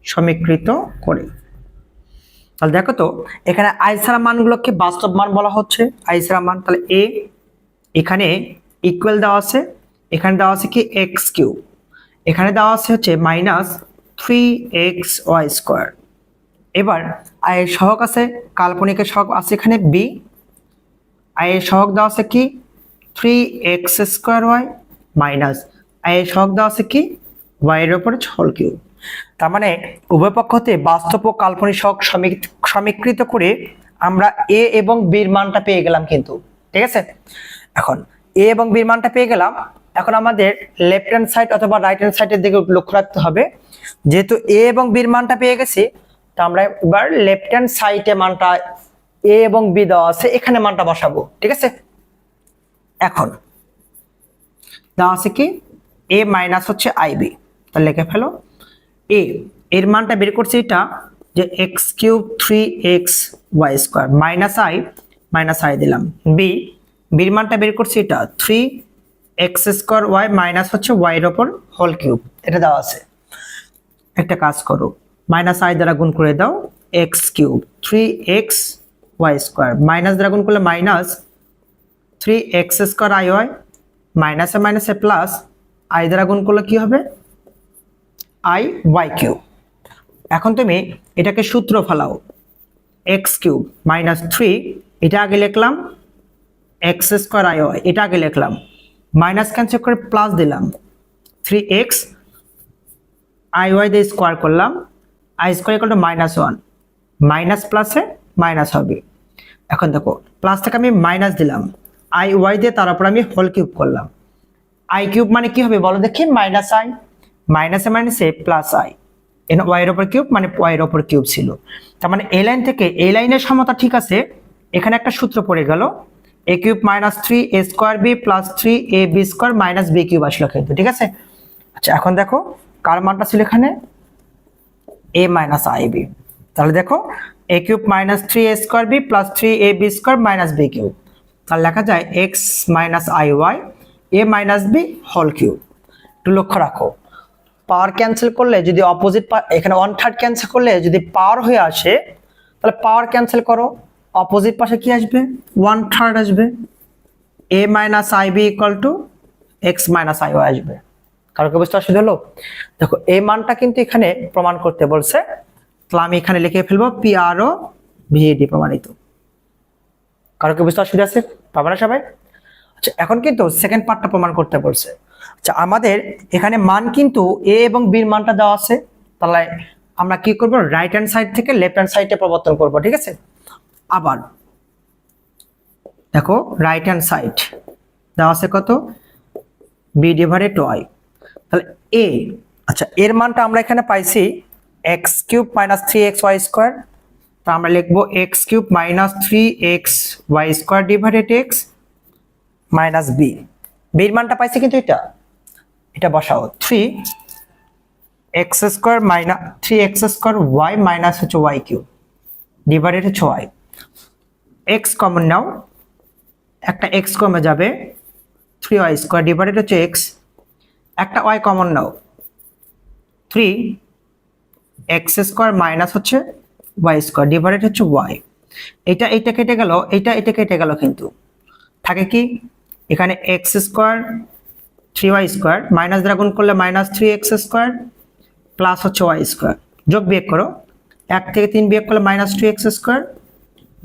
সমীকৃত করে। তাহলে দেখো তো এখানে আই ছাড়া মানগুলোকে বাস্তব মান বলা হচ্ছে, আই ছাড়া মান। তাহলে এ এখানে ইকুয়াল দেওয়া আছে, এখানে দেওয়া আছে কি এক্স কিউব, এখানে দেওয়া আছে হচ্ছে -3xy স্কোয়ার। এবার আই এর সহগ আছে, কাল্পনিকের সহগ আছে এখানে বি, আই এর সহগ দেওয়া আছে কি 3x square y minus I এর সহগ দেওয়া আছে কি ওয়াই এর উপরে হোল কিউব। তার মানে উভয় পক্ষ হতে বাস্তব ও কাল্পনিক সহগ সমীকৃত করে আমরা এ এবং বির মানটা পেয়ে গেলাম কিন্তু, ঠিক আছে। এখন এ এবং বির মানটা পেয়ে গেলাম, এখন আমাদের লেফট হ্যান্ড সাইড অথবা রাইট হ্যান্ড সাইডের দিকে লক্ষ্য রাখতে হবে। যেহেতু এ এবং বির মানটা পেয়ে গেছি, তো আমরা এবার লেফট হ্যান্ড সাইডে মানটা এ এবং বি দেওয়া আছে এখানে মানটা বসাবো, ঠিক আছে। এখন দেওয়া আছে কি এ মাইনাস হচ্ছে আই বি, তাহলে লিখে ফেলো এ এর মানটা বের করছি এটা যে x cube 3x Y square minus i দিলাম, বির মানটা বের করছি এটা 3x স্কোয়ার ওয়াই মাইনাস হচ্ছে ওয়াই এর ওপর হোল কিউব, এটা দেওয়া আছে। একটা কাজ করো মাইনাস আই দ্বারা গুণ করে দাও, x cube 3x Y square minus দ্বারা গুণ করলে minus 3x square I Y মাইনাসে মাইনাসে প্লাস আই দ্বারা গুণ করলে কি হবে আই ওয়াই কিউব। এখন তুমি এটাকে সূত্র ফেলাও, এক্স কিউব -3 এটা আগে লিখলাম, এক্স স্কোয়ার আই ওয়াই এটা আগে লিখলাম, মাইনাস ক্যান্সেল করে প্লাস দিলাম 3x আই ওয়াই দিয়ে স্কোয়ার করলাম, I square equal to -1 minus প্লাসে মাইনাস হবে। এখন দেখো প্লাস থেকে আমি মাইনাস দিলাম, আই ওয়াই দিয়ে তার উপর আমি হোল কিউব করলাম, আই কিউব মানে কি হবে বলো দেখি মাইনাস আই মাইনাসে মাইনাসে প্লাস আই ওয়াই এর উপর কিউব মানে ওয়াই এর উপর কিউব ছিল। তার মানে এই লাইন থেকে এই লাইনের সমতা ঠিক আছে, এখানে একটা সূত্র পড়ে গেল A cube -3a square B plus 3ab square minus B cube আসলো কিন্তু, ঠিক আছে। আচ্ছা এখন দেখো কার মানটা ছিল এখানে a মাইনাস আই বি, তাহলে দেখো A cube -3a square B plus 3ab square minus B cube, তাহলে লেখা যায় X minus I Y A minus B whole cube. একটু লক্ষ্য রাখো পাওয়ার ক্যান্সেল করলে যদি অপোজিট এখানে 1/3 ক্যান্সেল করলে যদি পাওয়ার হয়ে আসে, তাহলে পাওয়ার ক্যান্সেল করো, অপোজিট পাশে কি আসবে 1/3 আসবে, a minus i b equal to x minus I y আসবে। কারো কি বুঝতে অসুবিধা হলো? দেখো এই মানটা কিন্তু এখানে প্রমাণ করতে বলছে, তাহলে আমি এখানে লিখে ফেলবো পি আর ও ভিএডি প্রমাণিত। কারো কি বুঝতে অসুবিধা আছে? পাবে না সবাই? আচ্ছা এখন কিন্তু সেকেন্ড পার্টটা প্রমাণ করতে বলছে। আচ্ছা আমাদের এখানে মান কিন্তু এ এবং বির মানটা দেওয়া আছে, তাহলে আমরা কি করব রাইট হ্যান্ড সাইড থেকে লেফট হ্যান্ড সাইডে পরিবর্তন করব, ঠিক আছে। আবার দেখো রাইট হ্যান্ড সাইড দেওয়া আছে কত বি ডিভাইডেড ওয়াই, তাহলে এ আচ্ছা এর মানটা আমরা এখানে পাইছি x cube minus 3x Y square, তা আমরা লিখবো x cube minus 3x Y square divided x minus b, বির মানটা পাইছি কিন্তু এটা বসাও 3x square minus 3x square y minus হচ্ছে ওয়াই কিউব ডিভাইডেড হচ্ছে ওয়াই, এক্স কমন নাও, একটা এক্স কমে যাবে 3y স্কোয়ার ডিভাইডেড হচ্ছে এক্স, একটা ওয়াই কমন নাও 3x স্কোয়ার মাইনাস হচ্ছে ওয়াই স্কোয়ার ডিভাইডেড হচ্ছে ওয়াই, এটা কেটে গেল, এটা কেটে গেল, কিন্তু থাকে কি এখানে x square 3y square, minus দ্বারা গুণ করলে মাইনাস 3x স্কোয়ার প্লাস হচ্ছে y স্কোয়ার, যোগ বিয়োগ করো, 1 থেকে 3 বিয়োগ করলে minus 2x square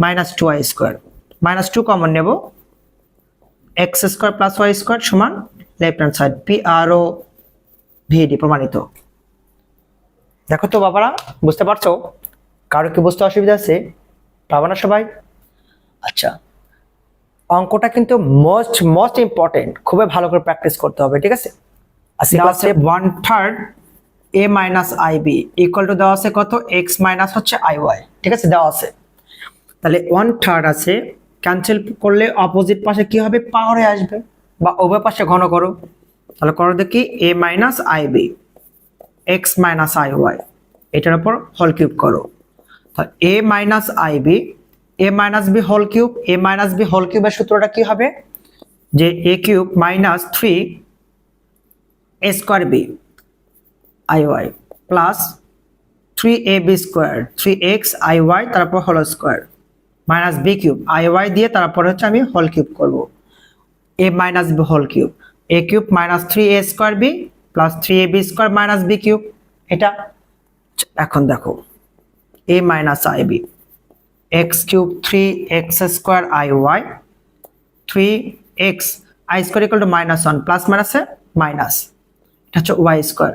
minus 2y square, minus 2 common নেব, x square plus y square সমান left hand side PRO VD প্রমাণিত। দেখো তো বাবারা, বুঝতে পারছো? কারো কি বুঝতে অসুবিধা আছে? পারবে না সবাই? আচ্ছা, অঙ্কটা কিন্তু মোস্ট ইম্পর্টেন্ট, খুবই ভালো করে প্র্যাকটিস করতে হবে, ঠিক আছে? আজকে ক্লাসে 1/3 a minus ib equal to দেওয়া আছে কত, x মাইনাস হচ্ছে iy, ঠিক আছে, দেওয়া আছে। তাহলে 1/3 আছে, ক্যান্সেল করলে অপোজিট পাশে কি হবে, পাওয়ারে আসবে, বা উভয় পাশে ঘন করো। তাহলে করো দেখি a minus ib x minus iy, এটার উপর হোল কিউব করো। তাহলে a minus ib a minus b whole cube, a minus b whole কিউবের সূত্রটা কি হবে, যে a cube minus 3 a square b iy plus 3ab square 3x iy তারপর whole square minus b cube iy দিয়ে তারপর হচ্ছে আমি হোল কিউব করব, a minus b whole cube, a cube minus 3a square b plus 3ab square minus b cube. এটা এখন দেখো a minus ib x cube 3x square iy 3x i square equal to minus 1 plus মাইনাসে মাইনাস, এটা হচ্ছে y স্কোয়ার,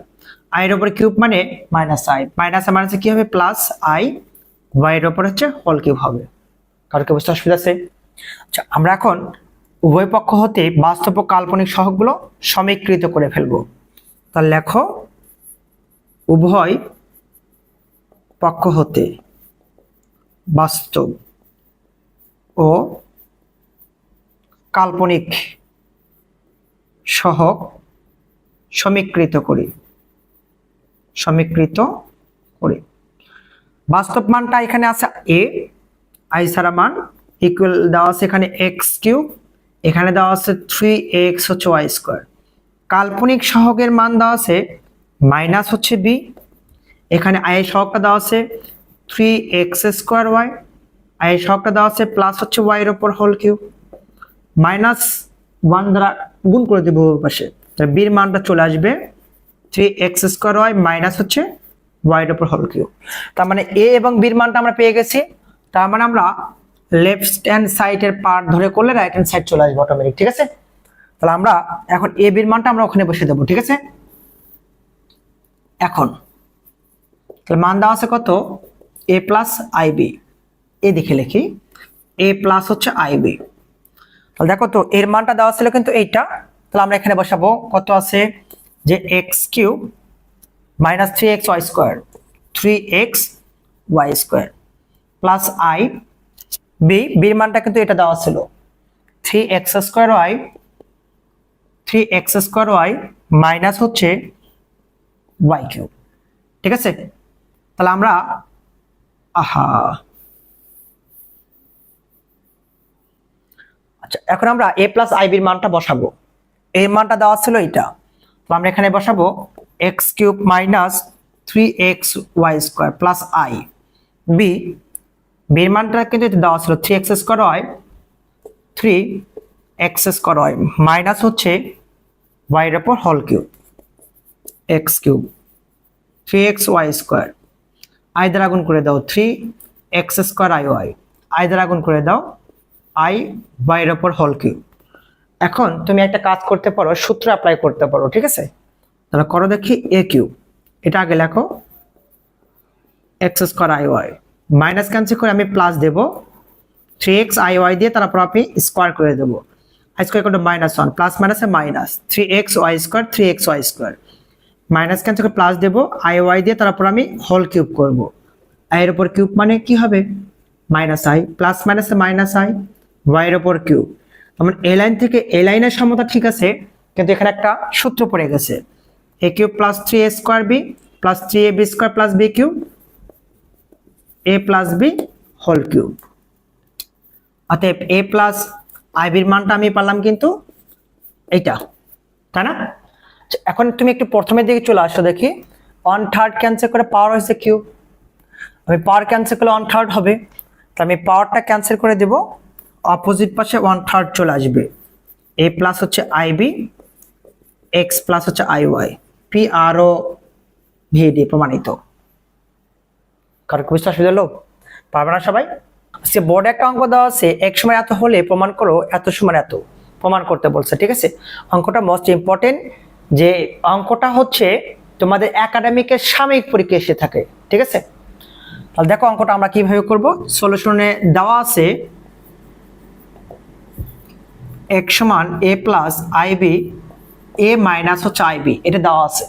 i এর উপর কিউব মানে মাইনাস i, মাইনাসে মাইনাসে কি হবে প্লাস i, y এর উপর হচ্ছে হোল কিউব হবে। কারো কি বুঝতে অসুবিধা আছে? আচ্ছা, আমরা এখন উভয় পক্ষ হতে বাস্তব ও কাল্পনিক সহগগুলো সমীকৃত করে ফেলবো। তাহলে লেখো উভয় পক্ষ হতে বাস্তব ও কাল্পনিক সহগ সমীকৃত করি। বাস্তব মানটা এখানে আছে a, i ছাড়া মান ইকুয়াল দেওয়া আছে এখানে x কিউব, এখানে দেওয়া আছে 3x হচ্ছে y স্কোয়ার। কাল্পনিক সহগের মান দেওয়া আছে মাইনাস হচ্ছে b, এখানে i এর সহগটা দেওয়া আছে 3x স্কোয়ার y, i এর সহগটা দেওয়া আছে প্লাস হচ্ছে y এর উপর হোল কিউব, মাইনাস 1 দ্বারা গুণ করে দেব পাশে, তাহলে b এর মানটা চলে আসবে 3x স্কোয়ার y মাইনাস হচ্ছে y এর উপর হোল কিউব। তার মানে a এবং b এর মানটা আমরা পেয়ে গেছি। তার মানে আমরা লেফট হ্যান্ড সাইডের পার্ট ধরে করলে রাইট হ্যান্ড সাইড চলে আসবে অটোমেটিক, ঠিক আছে? তাহলে আমরা এখন a b এর মানটা আমরা ওখানে বসিয়ে দেবো, ঠিক আছে? এখন তাহলে মান দেওয়া আছে কত, a প্লাস ib, এই দিকে লিখি a প্লাস হচ্ছে ib। তাহলে দেখো তো এর মানটা দেওয়া ছিল কিন্তু এইটা, তাহলে আমরা এখানে বসাবো কত আছে, যে x cube minus 3x y square 3x y square plus i b, b এর মানটা কিন্তু এটা দেওয়া ছিল 3x স্কোয়ার y মাইনাস হচ্ছে y কিউব, ঠিক আছে? তাহলে আমরা আচ্ছা, এখন আমরা a প্লাস ib এর মানটা বসাবো। এর মানটা দেওয়া ছিল এটা, তো আমরা এখানে বসাবো x cube minus 3x y square plus i b, b এর মানটা কিন্তু দেওয়া ছিল 3x স্কোয়ার y 3x স্কোয়ার y মাইনাস হচ্ছে y এর উপর whole cube x cube 3x y square, i দ্বারা গুণ করে দাও 3x স্কোয়ার iy, i দ্বারা গুণ করে দাও i y এর উপর হোল কিউব। এখন তুমি একটা কাজ করতে পারো, সূত্র অ্যাপ্লাই করতে পারো, ঠিক আছে? তাহলে করো দেখি a কিউব, এটা আগে লেখো x square iy minus cancel করে আমি প্লাস দেব 3x iy দিয়ে তারপর আমি স্কোয়ার করে দেবো, i square equal to minus 1 plus মাইনাসে minus 3x y square 3x y square minus cancel করে প্লাস দেব iy দিয়ে তারপর আমি হোল কিউব করব, i এর উপর কিউব মানে কি হবে মাইনাস i প্লাস মাইনাসে মাইনাস i y এর উপর কিউব। যেমন এই লাইন থেকে এই লাইনের সমতা ঠিক আছে, কিন্তু এখানে একটা সূত্র পড়ে গেছে a cube plus 3a square b plus 3ab square plus b cube a plus b whole cube. অতএব a প্লাস ib এর মানটা আমি পেলাম কিন্তু এইটা, তাই না? এখন তুমি একটু প্রথমের দিকে চলে আসো, দেখি 1/3 ক্যান্সেল করে পাওয়ার হয়েছে কিউব, আমি পাওয়ার ক্যান্সেল করলে 1/3 হবে, তাহলে আমি পাওয়ারটা ক্যান্সেল করে দেব, অপোজিট পাশে 1/3 চলে আসবে, a প্লাস হচ্ছে ib এক্স প্লাস হচ্ছে আই ওয়াই, পি আর ও ভিডি প্রমাণিত। কারণ বুঝতে অসুবিধা হলো? পারবে না সবাই? আজকে বোর্ডে একটা অঙ্ক দেওয়া আছে, এক সময় এত হলে প্রমাণ করো, এত সময় এত প্রমাণ করতে বলছে, ঠিক আছে? অঙ্কটা মোস্ট ইম্পর্টেন্ট, যে অঙ্কটা হচ্ছে তোমাদের একাডেমিকের সাময়িক পরীক্ষা এসে থাকে, ঠিক আছে? তাহলে দেখো অঙ্কটা আমরা কিভাবে করব। সলিউশনে দেওয়া আছে x সমান a plus i b, a minus হচ্ছে আইবি, এটা দেওয়া আছে।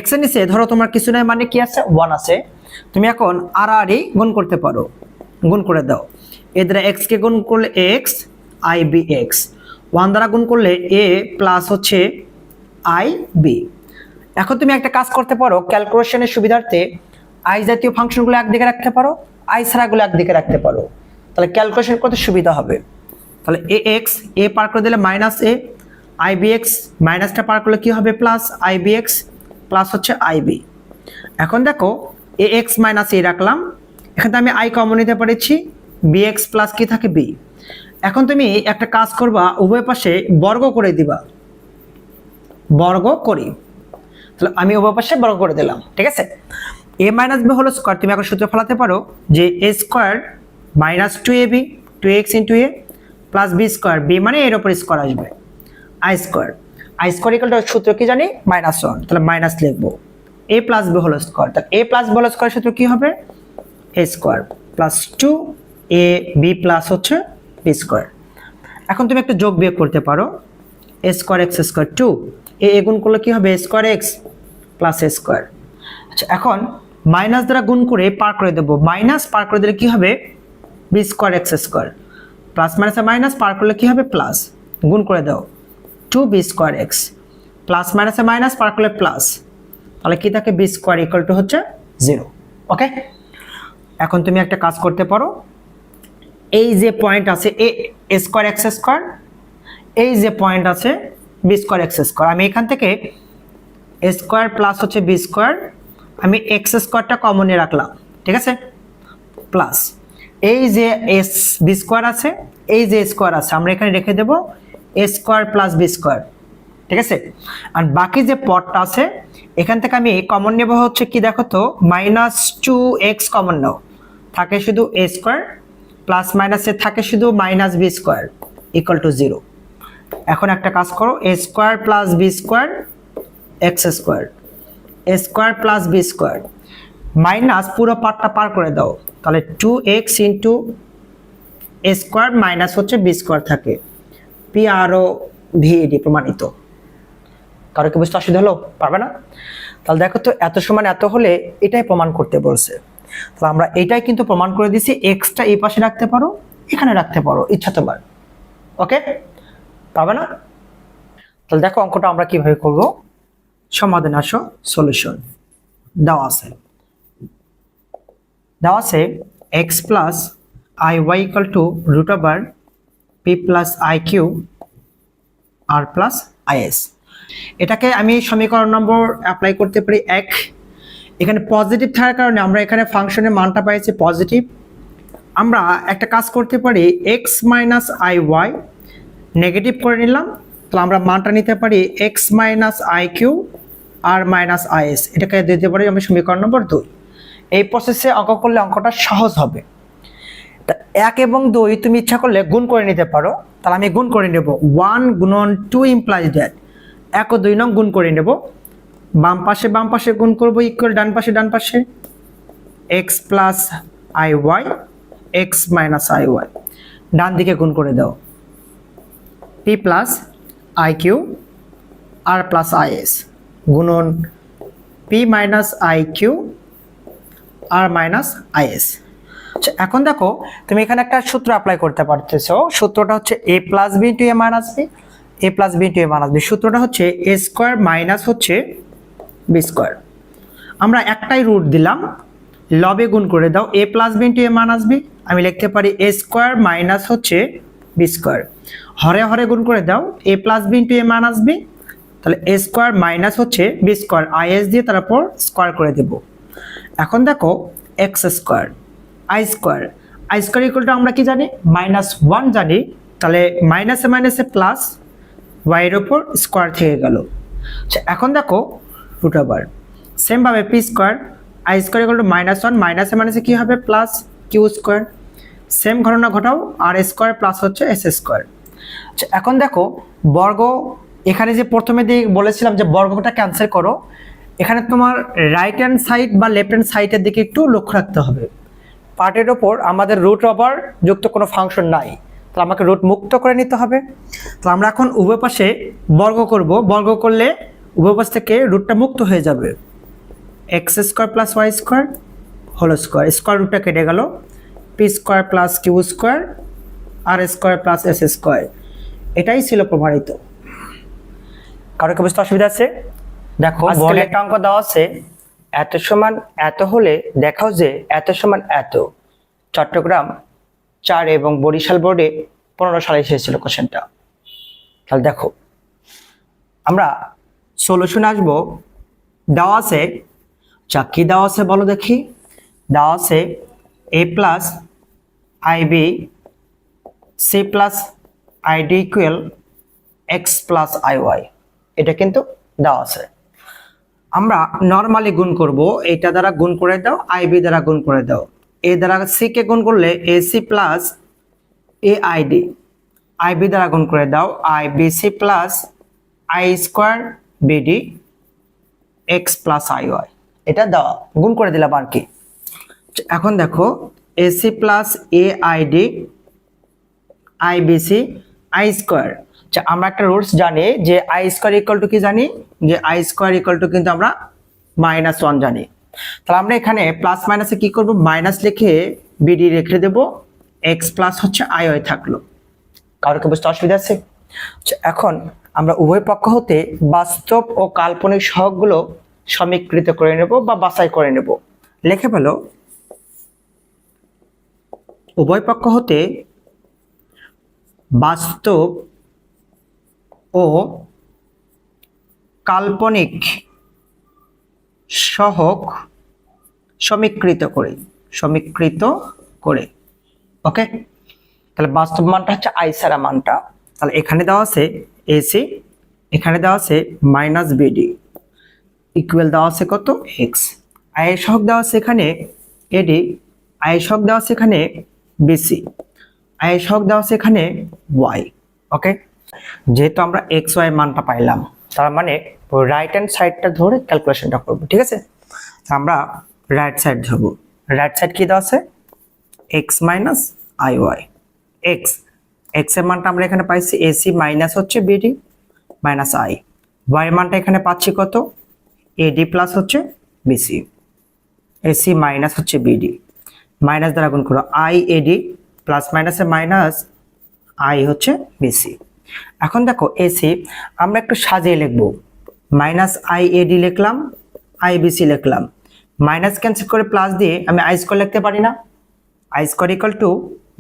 x এর নিচে ধরো তোমার কিছু নাই, মানে কি আছে, 1 আছে। তুমি এখন আর আর গুণ করতে পারো, গুণ করে দাও। a দ্বারা x কে গুণ করলে x, আইবি x, 1 দ্বারা গুণ করলে a প্লাস হচ্ছে আইবি। এখন তুমি একটা কাজ করতে পারো, ক্যালকুলেশনের সুবিধার্থে আই জাতীয় ফাংশনগুলো একদিকে রাখতে পারো, আই ছাড়াগুলো একদিকে রাখতে পারো, তাহলে ক্যালকুলেশন করতে সুবিধা হবে। তাহলে এ এক্স, এ পার করে দিলে মাইনাস এ, আইবি এক্স মাইনাসটা পার করলে কি হবে, প্লাস আইবি এক্স প্লাস হচ্ছে আইবি। এখন দেখো এ এক্স মাইনাস এ রাখলাম, এখানে আমি আই কমন নিতে পেরেছি, বি এক্স প্লাস কি থাকে বি। এখন তুমি একটা কাজ করবা, উভয় পাশে বর্গ করে দিবা, বর্গ করি, তাহলে আমি উভয় পাশে বর্গ করে দিলাম, ঠিক আছে? এ মাইনাস বি হলো স্কোয়ার, তুমি এখন সূত্র ফেলাতে পারো যে এ square minus two A B, two x into A plus B square, B মানে এর ওপর স্কোয়ার আসবে, I square, I square equal two সূত্র কি জানি, মাইনাস 1, তাহলে মাইনাস লিখবো। এ প্লাস বি হোল স্কোয়ার, তাহলে এ প্লাস বি হোল স্কোয়ার সূত্র কি হবে, A square plus 2 A B plus হচ্ছে বি স্কোয়ার। এখন তুমি একটা যোগ বিয়োগ করতে পারো, a square x square 2 a গুণ করলে কি হবে, square x plus a square. আচ্ছা এখন মাইনাস দ্বারা গুণ করে পার করে দেবো, মাইনাস পার করে দিলে কি হবে, b square x square, plus মাইনাসে মাইনাস পার করলে কি হবে, প্লাস, গুণ করে দাও 2b স্কোয়ার এক্স, প্লাস মাইনাসে মাইনাস পার করলে প্লাস, তাহলে কি থাকে, বি স্কোয়ার ইকুয়াল টু হচ্ছে 0। ওকে, এখন তুমি একটা কাজ করতে পারো, এই যে পয়েন্ট আছে এ স্কোয়ার এক্স স্কোয়ার, এই যে পয়েন্ট আছে বি স্কোয়ার এক্স স্কোয়ার, আমি এখান থেকে এ স্কোয়ার প্লাস হচ্ছে বি স্কোয়ার, আমি এক্স স্কোয়ারটা কমন নিয়ে রাখলাম, ঠিক আছে, প্লাস এই যে এস বি স্কোয়ার আছে, এই যে স্কোয়ার আছে, আমরা এখানে রেখে দেব এ স্কোয়ার প্লাস বি স্কোয়ার, ঠিক আছে? আর বাকি যে পদটা আছে এখান থেকে আমি কমন নেব হচ্ছে কি, দেখো তো, মাইনাস 2x কমন নাও, থাকে শুধু এ স্কোয়ার, প্লাস মাইনাসে থাকে শুধু minus B square equal to 0। এখন একটা কাজ করো, A square plus B square x square, A square plus B square, minus পুরো পার্টটা পার করে দাও, তাহলে 2x into A square minus হচ্ছে বি স্কোয়ার থাকে, পি আর ও ভিডি প্রমাণিত। কারো কি বুঝতে অসুবিধা হলো? পারবে না? তাহলে দেখো তো, এত সমান এত হলে এটাই প্রমাণ করতে বলছে, তাহলে আমরা এটাই কিন্তু প্রমাণ করে দিছি। এক্সটা এই পাশে রাখতে পারো, এখানে রাখতে পারো, ইচ্ছা তোমার। ওকে, পারবে না? তাহলে দেখো অঙ্কটা আমরা কিভাবে করব। সমাধান আসো, সলিউশন দেওয়া আছে x plus I y equal to root over p plus I Q R plus i s. এটাকে আমি সমীকরণ নম্বর অ্যাপ্লাই করতে পারি 1। এখানে পজিটিভ থাকার কারণে আমরা এখানে ফাংশনের মানটা পাইছি পজিটিভ। আমরা একটা কাজ করতে পারি, x minus I y negative করে নিলাম, তাহলে আমরা মানটা নিতে পারি x minus I Q R minus i s, এটাকে দিতে পারি আমি সমীকরণ নম্বর 2। এই প্রসেসে অঙ্ক করলে অঙ্কটা সহজ হবে। তা 1 এবং 2 তুমি ইচ্ছা করলে গুণ করে নিতে পারো, তাহলে আমি গুণ করে নেব, 1 গুণন 2 ইমপ্লাইজ দ্যাট 1 ও 2 নং গুণ করে নেব, বাম পাশে গুণ করব ইকুয়াল ডান পাশে X plus I Y X minus I Y, ডান দিকে গুণ করে দাও P plus I Q R plus I S গুণন P minus I Q R minus I S. আচ্ছা এখন দেখো, তুমি এখানে একটা সূত্র অ্যাপ্লাই করতে পারতেছো, সূত্রটা হচ্ছে এ প্লাস বি টু এ মাইনাস বি, এ প্লাস বি টু এ মাইনাস বি, সূত্রটা হচ্ছে এ স্কোয়ার মাইনাস হচ্ছে বি স্কোয়ার। আমরা একটাই রুট দিলাম, লবে গুণ করে দাও এ প্লাস বি টু এ মাইনাস বি, আমি লিখতে পারি এ স্কোয়ার মাইনাস হচ্ছে বি স্কোয়ার, হরে গুণ করে দাও এ প্লাস বি টু এ মাইনাস বি, তাহলে এ স্কোয়ার মাইনাস হচ্ছে বি স্কোয়ার, আইএস দিয়ে তারপর স্কোয়ার করে দেব। এখন দেখো x square I square equal two আমরা কি জানি, -1 জানি, তাহলে মাইনাসে প্লাস ওয়াই এর উপর স্কোয়ার থেকে গেল, আচ্ছা এখন দেখো রুট ওভার সেম ভাবে P square I square equal to -1 মাইনাসে মাইনাসে কি হবে প্লাস কিউ স্কোয়ার, সেম ঘটনা ঘটাও আর স্কোয়ার প্লাস হচ্ছে এস স্কোয়ার। আচ্ছা এখন দেখো বর্গ, এখানে যে প্রথমে দিয়ে বলেছিলাম যে বর্গটা ক্যান্সেল করো, এখানে তোমার রাইট হ্যান্ড সাইড বা লেফট হ্যান্ড সাইডের দিকে একটু লক্ষ্য রাখতে হবে। পার্টের ওপর আমাদের রুট ওভার যুক্ত কোনো ফাংশন নাই, তাহলে আমাকে রুট মুক্ত করে নিতে হবে। তো আমরা এখন উভয় পাশে বর্গ করব, বর্গ করলে উভয় পাশ থেকে রুটটা মুক্ত হয়ে যাবে। X square plus Y square whole square, square রুটটা কেটে গেল, P square plus Q square R square plus S square. এটাই ছিল প্রমাণিত। কারো কি বুঝতে অসুবিধা আছে? দেখো বোর্ডে একটা অঙ্ক দেওয়া আছে, এত সমান এত হলে দেখাও যে এত সমান এত। চট্টগ্রাম 4 এবং বরিশাল বোর্ডে 15 সালে এসেছিল কোশ্চেনটা। তাহলে দেখো আমরা সলিউশন আসবো। দেওয়া আছে, যা কি দেওয়া আছে বলো দেখি। দেওয়া আছে A plus I B C plus I D equal X plus আইওয়াই, এটা কিন্তু দেওয়া আছে। আমরা নর্মালি গুণ করব, এটা দ্বারা গুণ করে দাও, আইবি দ্বারা গুণ করে দাও। এ দ্বারা সি কে গুণ করলে A C plus A ID, IB দ্বারা গুণ করে দাও IBC plus I square BD X plus আইওয়াই, এটা দেওয়া গুণ করে দিলাম আর কি। এখন দেখো AC plus A ID IBC I square. আমরা একটা রুলস জানি যে আই স্কোয়ার ইকুয়াল টু কি জানি, যে আই স্কোয়ার ইকুয়াল টু কিন্তু আমরা -1 জানি। তাহলে আমরা এখানে প্লাস মাইনাসে কি করব, মাইনাস লিখে বিডি রেখে দেব, এক্স প্লাস হচ্ছে আইওয়াই থাকলো। কারো কি বুঝতে অসুবিধা আছে? এখন আমরা উভয় পক্ষ হতে বাস্তব ও কাল্পনিক সহগগুলো সমীকৃত করে নেব বা বাছাই করে নেব। লিখে ফেলো, উভয় পক্ষ হতে বাস্তব ও কাল্পনিক সহগ সমীকৃত করে। ওকে, তাহলে বাস্তব মানটা হচ্ছে আই সারা মানটা। তাহলে এখানে দেওয়া আছে এসি, এখানে দেওয়া আছে মাইনাস বিডি ইকুয়াল দেওয়া আছে কত এক্স, আই এর সহগ দেওয়া আছে এখানে এডি, আই এর সহগ দেওয়া আছে এখানে বিসি, আই এর সহগ দেওয়া আছে এখানে ওয়াই। ওকে, যেহেতু আমরা এক্স ওয়াই মানটা পাইলাম, তার মানে রাইট হ্যান্ড সাইডটা ধরে ক্যালকুলেশনটা করব। ঠিক আছে, আমরা রাইট সাইড ধরবো। রাইট সাইড কি দেওয়া আছে x minus I Y, x এর মানটা আমরা এখানে পাইছি এসি মাইনাস হচ্ছে বিডি মাইনাস আই, ওয়াই এর মানটা এখানে পাচ্ছি কত এডি প্লাস হচ্ছে বিসি, এসি মাইনাস হচ্ছে বিডি, মাইনাস দ্বারা গুণ করো আই এডি প্লাস মাইনাসে মাইনাস আই হচ্ছে বিসি। এখন দেখো এসি আমরা একটু সাজিয়ে লিখবো, মাইনাস আই এডি লিখলাম, আই বিসি লিখলাম, মাইনাস ক্যান্সেল করে প্লাস দিয়ে আমি আই স্কোয়ার লিখতে পারি না, আই স্কোয়ার ইকুয়াল টু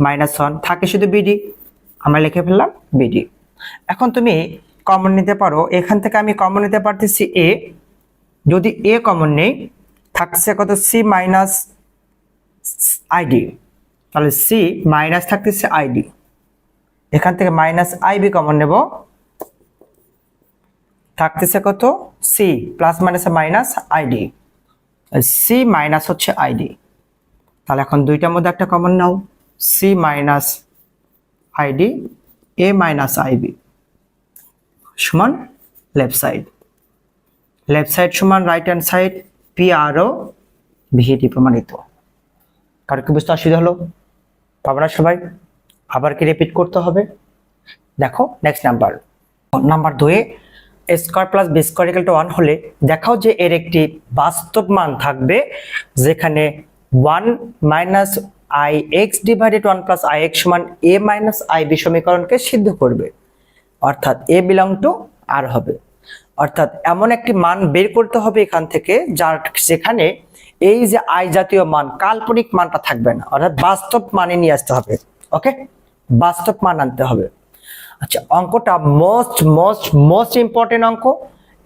-1 থাকে শুধু বিডি, আমরা লিখে ফেললাম বিডি। এখন তুমি কমন নিতে পারো, এখান থেকে আমি কমন নিতে পারতেছি এ, যদি এ কমন নেই থাকছে কত সি মাইনাস আইডি, তাহলে সি মাইনাস থাকতেছে আইডি, এখান থেকে মাইনাস আইবি কমন নেব, থাকতেছে কত c plus minus minus i d, c minus হচ্ছে আইডি। তাহলে এখন দুইটার মধ্যে একটা কমন নাও, c minus i d a minus i b সমান লেফট সাইড সমান রাইট হ্যান্ড সাইড পি আর ও ভিডি প্রমাণিত। কারো কি বুঝতে অসুবিধা হলো? পাবো না সবাই? আবার কি রিপিট করতে হবে? দেখো next number 2 a square plus B square equal to 1 হলে দেখাও যে এর একটি বাস্তব মান থাকবে যেখানে 1 minus I x divided 1 plus I x সমান এ মাইনাস আই বি সমীকরণকে সিদ্ধ করবে, অর্থাৎ এ বিলং টু আর হবে। অর্থাৎ এমন একটি মান বের করতে হবে এখান থেকে যেখানে এই যে আই জাতীয় মান কাল্পনিক মানটা থাকবে না, অর্থাৎ বাস্তব মানে নিয়ে আসতে হবে। ওকে, বাস্তব মান আনতে হবে। আচ্ছা, অঙ্কটা মোস্ট ইম্পর্টেন্ট অঙ্ক,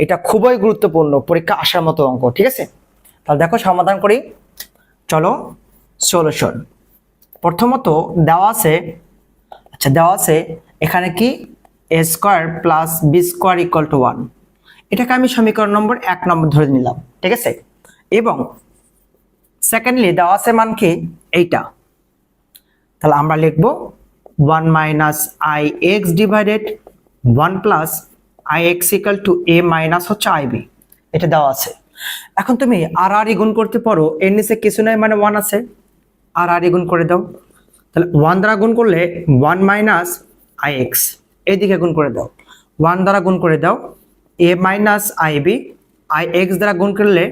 এটা খুবই গুরুত্বপূর্ণ, পরীক্ষা আসার মতো অঙ্ক। ঠিক আছে, তাহলে দেখো সমাধান করি। চলো সলিউশন। প্রথমত দেওয়া আছে এখানে কি A square plus B square equal to 1, এটাকে আমি সমীকরণ নম্বর 1 নম্বর ধরে নিলাম, ঠিক আছে। এবং সেকেন্ডলি দেওয়া আছে মান কি এইটা, তাহলে আমরা লিখব 1 minus I x divided 1 plus I x equal to A minus হচ্ছে আইবি, এটা দেওয়া আছে। এখন তুমি আর আর গুণ করতে পারো, এর নিচে কিছু নাই মানে 1 আছে, আর আর গুণ করে দাও, তাহলে 1 দ্বারা গুণ করলে 1 মাইনাস আই এক্স, এইদিকে গুণ করে দাও, 1 দ্বারা গুণ করে দাও এ মাইনাস আইবি, আই এক্স দ্বারা গুণ করলে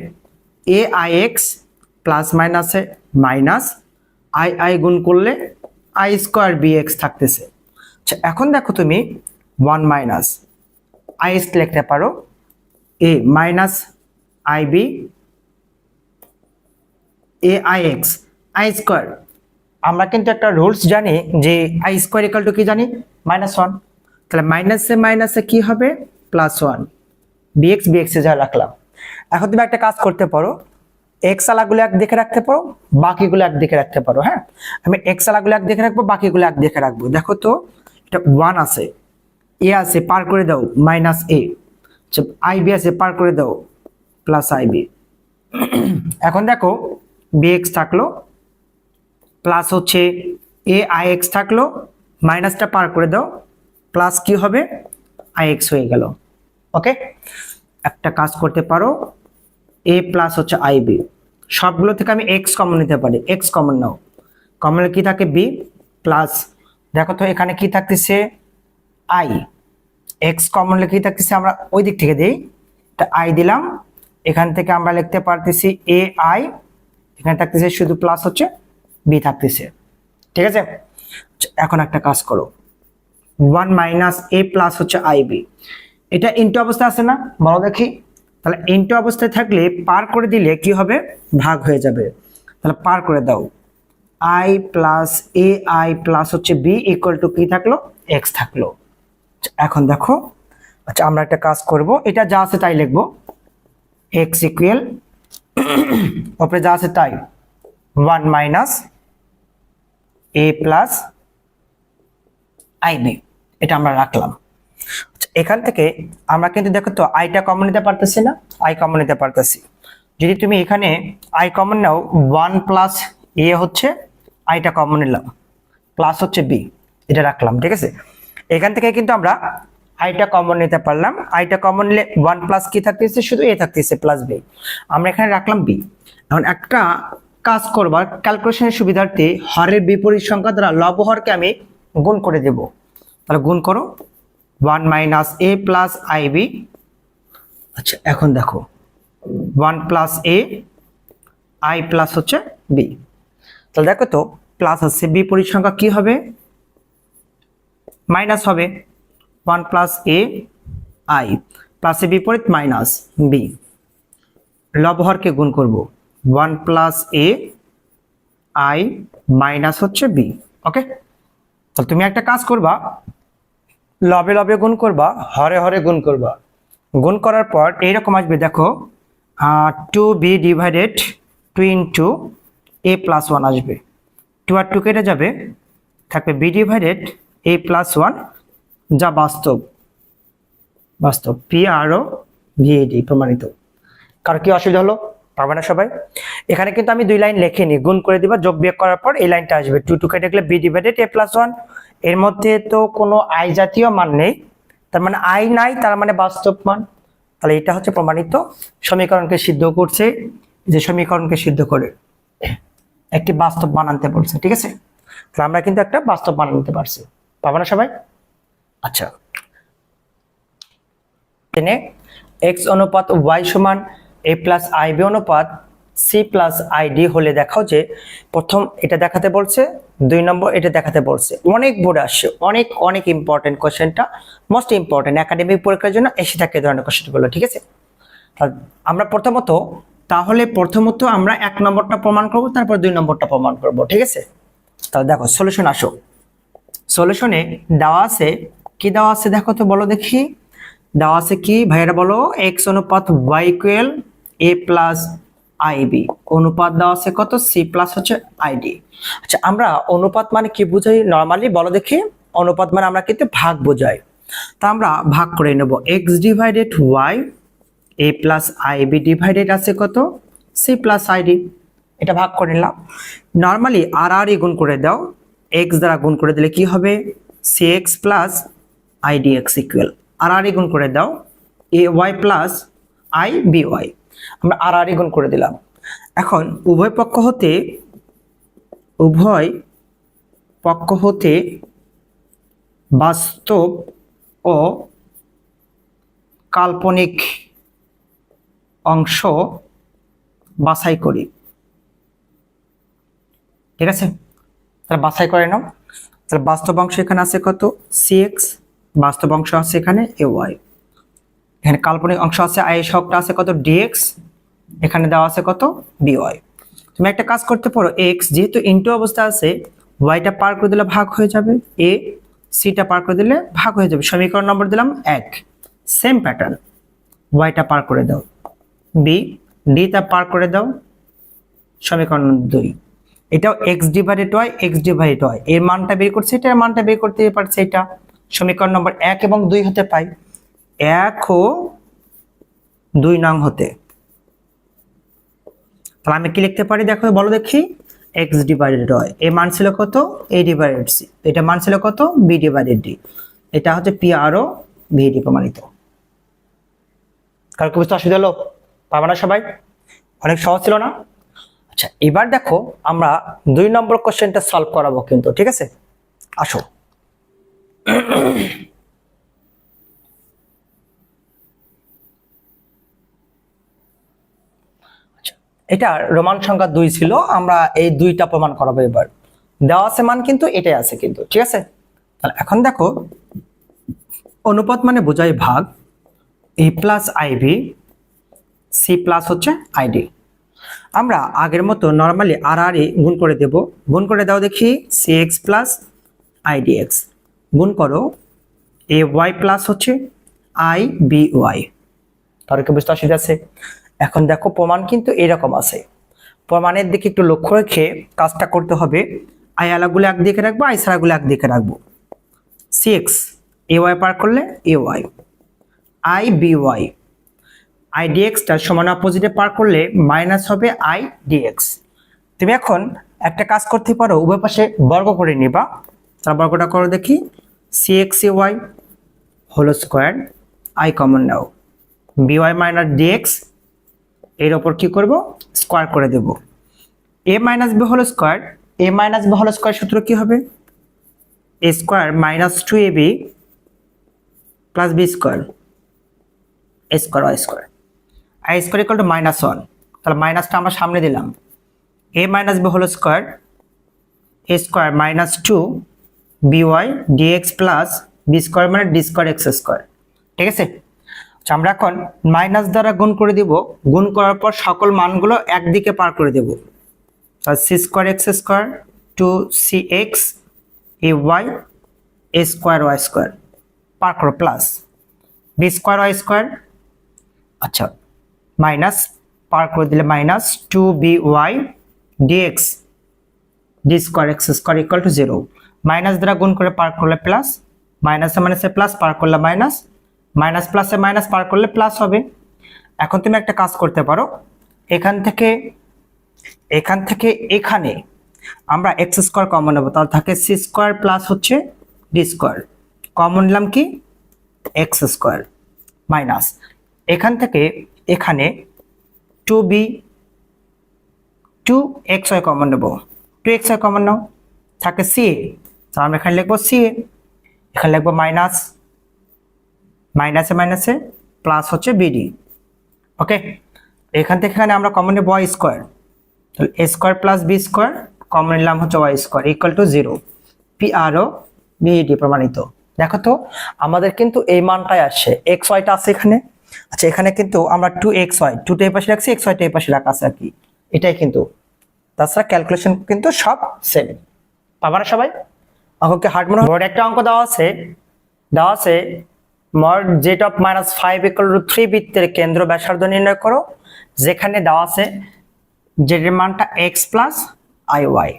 এ আই এক্স প্লাস মাইনাসে মাইনাস আই আই গুণ করলে আই স্কোয়ার বি এক্স থাকতেছে। আচ্ছা এখন দেখো তুমি 1 মাইনাস আই এক্স লিখতে পারো A minus IB A I X I square, আমরা কিন্তু একটা রুলস জানি যে আই স্কোয়ার ইকাল টু কি জানি -1, তাহলে মাইনাসে মাইনাসে কি হবে +1, বিএক্স বিএক্সে যা রাখলাম। এখন তুমি একটা কাজ করতে পারো, এক্স আলাগুলো এক দিকে রাখতে পারো, বাকিগুলো এক দিকে রাখতে পারো। হ্যাঁ, আমি এক্স আলাগুলো এক দিকে রাখবো, বাকিগুলো এক দিকে রাখবো। দেখো তো এটা 1 আছে, এ আছে পার করে দাও মাইনাস এ, আইবি আছে পার করে দাও প্লাস আইবি। এখন দেখো বিএক্স থাকলো প্লাস হচ্ছে এ আই এক্স থাকলো, মাইনাসটা পার করে দাও প্লাস কি হবে আই এক্স হয়ে গেল। ওকে, একটা কাজ করতে পারো, এ প্লাস হচ্ছে আইবি, সবগুলো থেকে আমি এক্স কমন নিতে পারি, এক্স কমন নাও, কমন কি থাকে বি প্লাস, দেখো তো এখানে কি থাকতেছে আই, এক্স কমন কি থাকতেছে আমরা ওই দিক থেকে দিই, এটা আই দিলাম, এখান থেকে আমরা লিখতে পারতেছি এ আই, এখানে থাকতেছে শুধু প্লাস হচ্ছে বি থাকতেছে, ঠিক আছে। এখন একটা কাজ করো, 1 মাইনাস এ প্লাস হচ্ছে আইবি, এটা ইনটু অবস্থা আছে না বলো দেখি, তাহলে ইনটু অবস্থায় থাকলে পার করে দিলে কি হবে ভাগ হয়ে যাবে, তাহলে পার করে দাও I plus A I plus হচ্ছে বি ইকুয়াল টু কি থাকলো এক্স থাকলো। এখন দেখো, আচ্ছা আমরা একটা কাজ করব, এটা যা আছে তাই লিখবো, এক্স ইকুয়াল উপরে যা আছে তাই 1 মাইনাস এ প্লাস আইবি, এটা আমরা রাখলাম। এখান থেকে আমরা কিন্তু দেখো তো আইটা কমন নিতে পারতেছি না, আই কমন নিতে পারতেছি, যদি তুমি এখানে আই কমন নাও 1 প্লাস এ হচ্ছে আইটা কমন নিলাম প্লাস হচ্ছে বি, এটা রাখলাম, ঠিক আছে। এখান থেকে কিন্তু আমরা আইটা কমন নিতে পারলাম, আইটা কমন নিলে 1 প্লাস কি থাকতেছে শুধু এ থাকতেছে প্লাস বি, আমরা এখানে রাখলাম বি। এখন একটা কাজ করবার ক্যালকুলেশনের সুবিধার্থে হরের বিপরীত সংখ্যা দ্বারা লব হরকে আমি গুণ করে দেব, তাহলে গুণ করো 1 মাইনাস এ প্লাস আইবি। আচ্ছা এখন দেখো 1 প্লাস এ আই প্লাস হচ্ছে বি, তাহলে দেখো তো প্লাস আছে, বিপরীত সংখ্যা কি হবে মাইনাস হবে, 1 প্লাস এ আই প্লাসের বিপরীত মাইনাস বি, লব হরকে গুণ করব 1 প্লাস এ আই মাইনাস হচ্ছে বি। ওকে, তাহলে তুমি একটা কাজ করবা, লবে লবে গুণ করবা, হরে হরে গুণ করবা, গুণ করার পর এইরকম আসবে দেখো 2b ডিভাইডেড 2 ইন্টু এ প্লাস 1 আসবে, 2 আর 2 কেটে যাবে, থাকবে b ডিভাইডেড এ প্লাস 1, যা বাস্তব বাস্তব পি আর ও ভিএডি প্রমাণিত। কারো কি অসুবিধা হলো পারবে না সবাই? এখানে কিন্তু আমি 2 লাইন লিখিনি, গুণ করে দিবা, যোগ বিয়োগ করার পর এই লাইনটা আসবে 2 2 কেটে গেলে b ডিভাইডেড a প্লাস 1, এর মধ্যে তো কোনো আই জাতীয় মান নেই, তার মানে আই নাই, তার মানে বাস্তব মান, তাহলে এটা হচ্ছে প্রমাণিত। সমীকরণকে সিদ্ধ করছে, যে সমীকরণকে সিদ্ধ করে একটি বাস্তব মান আনতে বলছে, ঠিক আছে। তাহলে আমরা কিন্তু একটা বাস্তব মান আনতে পারছি, পারবে না সবাই? আচ্ছা, এখানে x অনুপাত y সমান a প্লাস আইবি অনুপাত c প্লাস আইডি হলে দেখাও যে, প্রথম এটা দেখাতে বলছে, 2 নম্বর এটা দেখাতে বলছে। অনেক বোর্ড আসছে, অনেক অনেক ইম্পর্টেন্ট কোশ্চেনটা, মোস্ট ইম্পর্টেন্ট একাডেমিক পরীক্ষার জন্য এসে থাকে ধরনের কোশ্চেনগুলো, ঠিক আছে। আমরা প্রথমত আমরা 1 নম্বরটা প্রমাণ করব, তারপর 2 নম্বরটা প্রমাণ করব, ঠিক আছে। তাহলে দেখো সলিউশন আসো, সলিউশনে দেওয়া আছে কি, দেওয়া আছে দেখো তো বলো দেখি, দেওয়া আছে কি ভাইয়েরা বলো, x অনুপাত y equal a plus i b, অনুপাত দেওয়া আছে কত c প্লাস হচ্ছে আইডি। আচ্ছা আমরা অনুপাত মানে কি বুঝাই নরমালি বলো দেখি, অনুপাত মানে আমরা কিন্তু ভাগ বোঝাই, তা আমরা ভাগ করে নেব x ডিভাইডেড y এ প্লাস আইবি ডিভাইডেড আছে কত সি প্লাস আইডি, এটা ভাগ করে নিলাম। নর্মালি আর আর গুণ করে দাও, এক্স দ্বারা গুণ করে দিলে কি হবে C x plus ID X equal, আর আর গুণ করে দাও A Y plus I B Y, আমরা আর আর গুণ করে দিলাম। এখন উভয় পক্ষ হতে বাস্তব ও কাল্পনিক অংশ বাছাই করি, ঠিক আছে? তাহলে বাছাই করে নাও। তাহলে বাস্তব অংশ এখানে আছে কত সি এক্স, বাস্তব অংশ আছে এখানে এ ওয়াই, এখানে কাল্পনিক অংশ আছে আই সহগটা আছে কত ডিএক্স, এখানে দেওয়া আছে কত বিওয়াই। তুমি একটা কাজ করতে পারো, এক্স যেহেতু ইনটু অবস্থা আছে ওয়াইটা পার করে দিলে ভাগ হয়ে যাবে, এ সিটা পার করে দিলে ভাগ হয়ে যাবে, সমীকরণ নম্বর দিলাম 1। সেম প্যাটার্ন, ওয়াইটা পার করে দাও, বি ডিটা পার করে দাও, সমীকরণ 2। এটাও x divided y, x divided y, এর মানটা বের করছে, এটার মানটা বের করতে পারছে, এটা সমীকরণ নম্বর 1 এবং 2 হতে পাই, 1 ও 2 নং হতে। তাহলে আমি কি লিখতে পারি দেখো, বলো দেখি, এক্স ডিভাইডেড ওয়াই, এর মান ছিল কত এ ডিভাইডেড সি, এটা মান ছিল কত বি ডিভাইডেড ডি, এটা হচ্ছে পি আর ও ভিডি প্রমাণিত। কারণ কি বুঝতে অসুবিধা হলো? পাবা না সবাই? অনেক সহজ ছিল না? আচ্ছা, এবার দেখো আমরা 2 নম্বর কোশ্চেনটা সলভ করাবো কিন্তু, ঠিক আছে? আসো। এটা রোমান সংখ্যা 2 ছিল, আমরা এই 2টা প্রমাণ করাবো এবার। দেওয়া আছে মান কিন্তু এটাই আছে কিন্তু, ঠিক আছে? তাহলে এখন দেখো, অনুপাত মানে বোঝায় ভাগ, এ প্লাস আইবি সি প্লাস হচ্ছে আইডি। আমরা আগের মতো নর্মালি আর আর গুণ করে দেব, গুণ করে দাও দেখি C x plus ID x, গুণ করো এ ওয়াই প্লাস হচ্ছে আই বি ওয়াই। তাহলে কি বুঝতে অসুবিধা আছে? এখন দেখো প্রমাণ কিন্তু এরকম আছে, প্রমাণের দিকে একটু লক্ষ্য রেখে কাজটা করতে হবে। আই আলাগুলো একদিকে রাখবো, আই সারাগুলো একদিকে রাখবো। সি এক্স এ ওয়াই পার করলে A Y, I B Y, I ডিএক্সটা সমান অপোজিটে পার করলে মাইনাস হবে আই ডিএক্স। তুমি এখন একটা কাজ করতে পারো, উভয় পাশে বর্গ করে নিবা। তার বর্গটা করো দেখি, C X A Y whole square, I common নাও, বি ওয়াই মাইনাস ডিএক্স, এর ওপর কি করব স্কোয়ার করে দেব। A minus B whole square, A minus B whole square সূত্র কি হবে A square minus 2ab plus B square, A square Y square, I square equal to -1। তাহলে মাইনাসটা আমরা সামনে দিলাম, A minus B whole square, A square minus 2 by dx plus B square মানে ডি স্কোয়ার এক্স স্কোয়ার, ঠিক আছে? আমরা এখন মাইনাস দ্বারা গুণ করে দিব, গুণ করার পর সকল মানগুলো একদিকে পার করে দেব। তাহলে C square x square two C X A Y A square Y square পার করো, plus B square Y square, আচ্ছা মাইনাস পার করে দিলে minus 2by dx D square x square equal to 0। Minus দ্বারা গুণ করে পার করলে প্লাস, মাইনাসে মাইনাসে প্লাস পার করলে মাইনাস, মাইনাস প্লাসে মাইনাস পার করলে প্লাস হবে। এখন তুমি একটা কাজ করতে পারো, এখান থেকে এখানে আমরা এক্স স্কোয়ার কমন নেব, তাহলে থাকে সি স্কোয়ার প্লাস হচ্ছে ডি স্কোয়ার, কমন নিলাম কি এক্স স্কোয়ার, মাইনাস এখান থেকে এখানে 2xy কমন নেব, 2xy কমন নাও, থাকে সি, তাহলে আমরা এখানে লিখবো সি, এখানে লিখবো মাইনাস, মাইনাসে মাইনাসে প্লাস হচ্ছে বিডি, ওকে? এখান থেকে এখানে আমরা কমন নেব ওয়াই স্কোয়ার, তাহলে A square plus B square common নিলাম হচ্ছে Y square equal to 0, P R O BD প্রমাণিত। দেখো তো আমাদের কিন্তু এই মানটাই আসে, এক্স ওয়াইটা আছে এখানে, আচ্ছা এখানে কিন্তু আমরা 2xy 2টা এই পাশে রাখছি, xy টা এই পাশে রাখা আছে আর কি, এটাই কিন্তু, তাছাড়া ক্যালকুলেশন কিন্তু সব সেম। পাবা না সবাই? অঙ্ককে হার্ড মনে হয়। একটা অঙ্ক দেওয়া আছে mod Z of -5 equal to 3 বৃত্তের কেন্দ্র ব্যাসার্ধ নির্ণয় করো, যেখানে দেওয়া আছে জেড এর মানটা x প্লাস আই ওয়াই।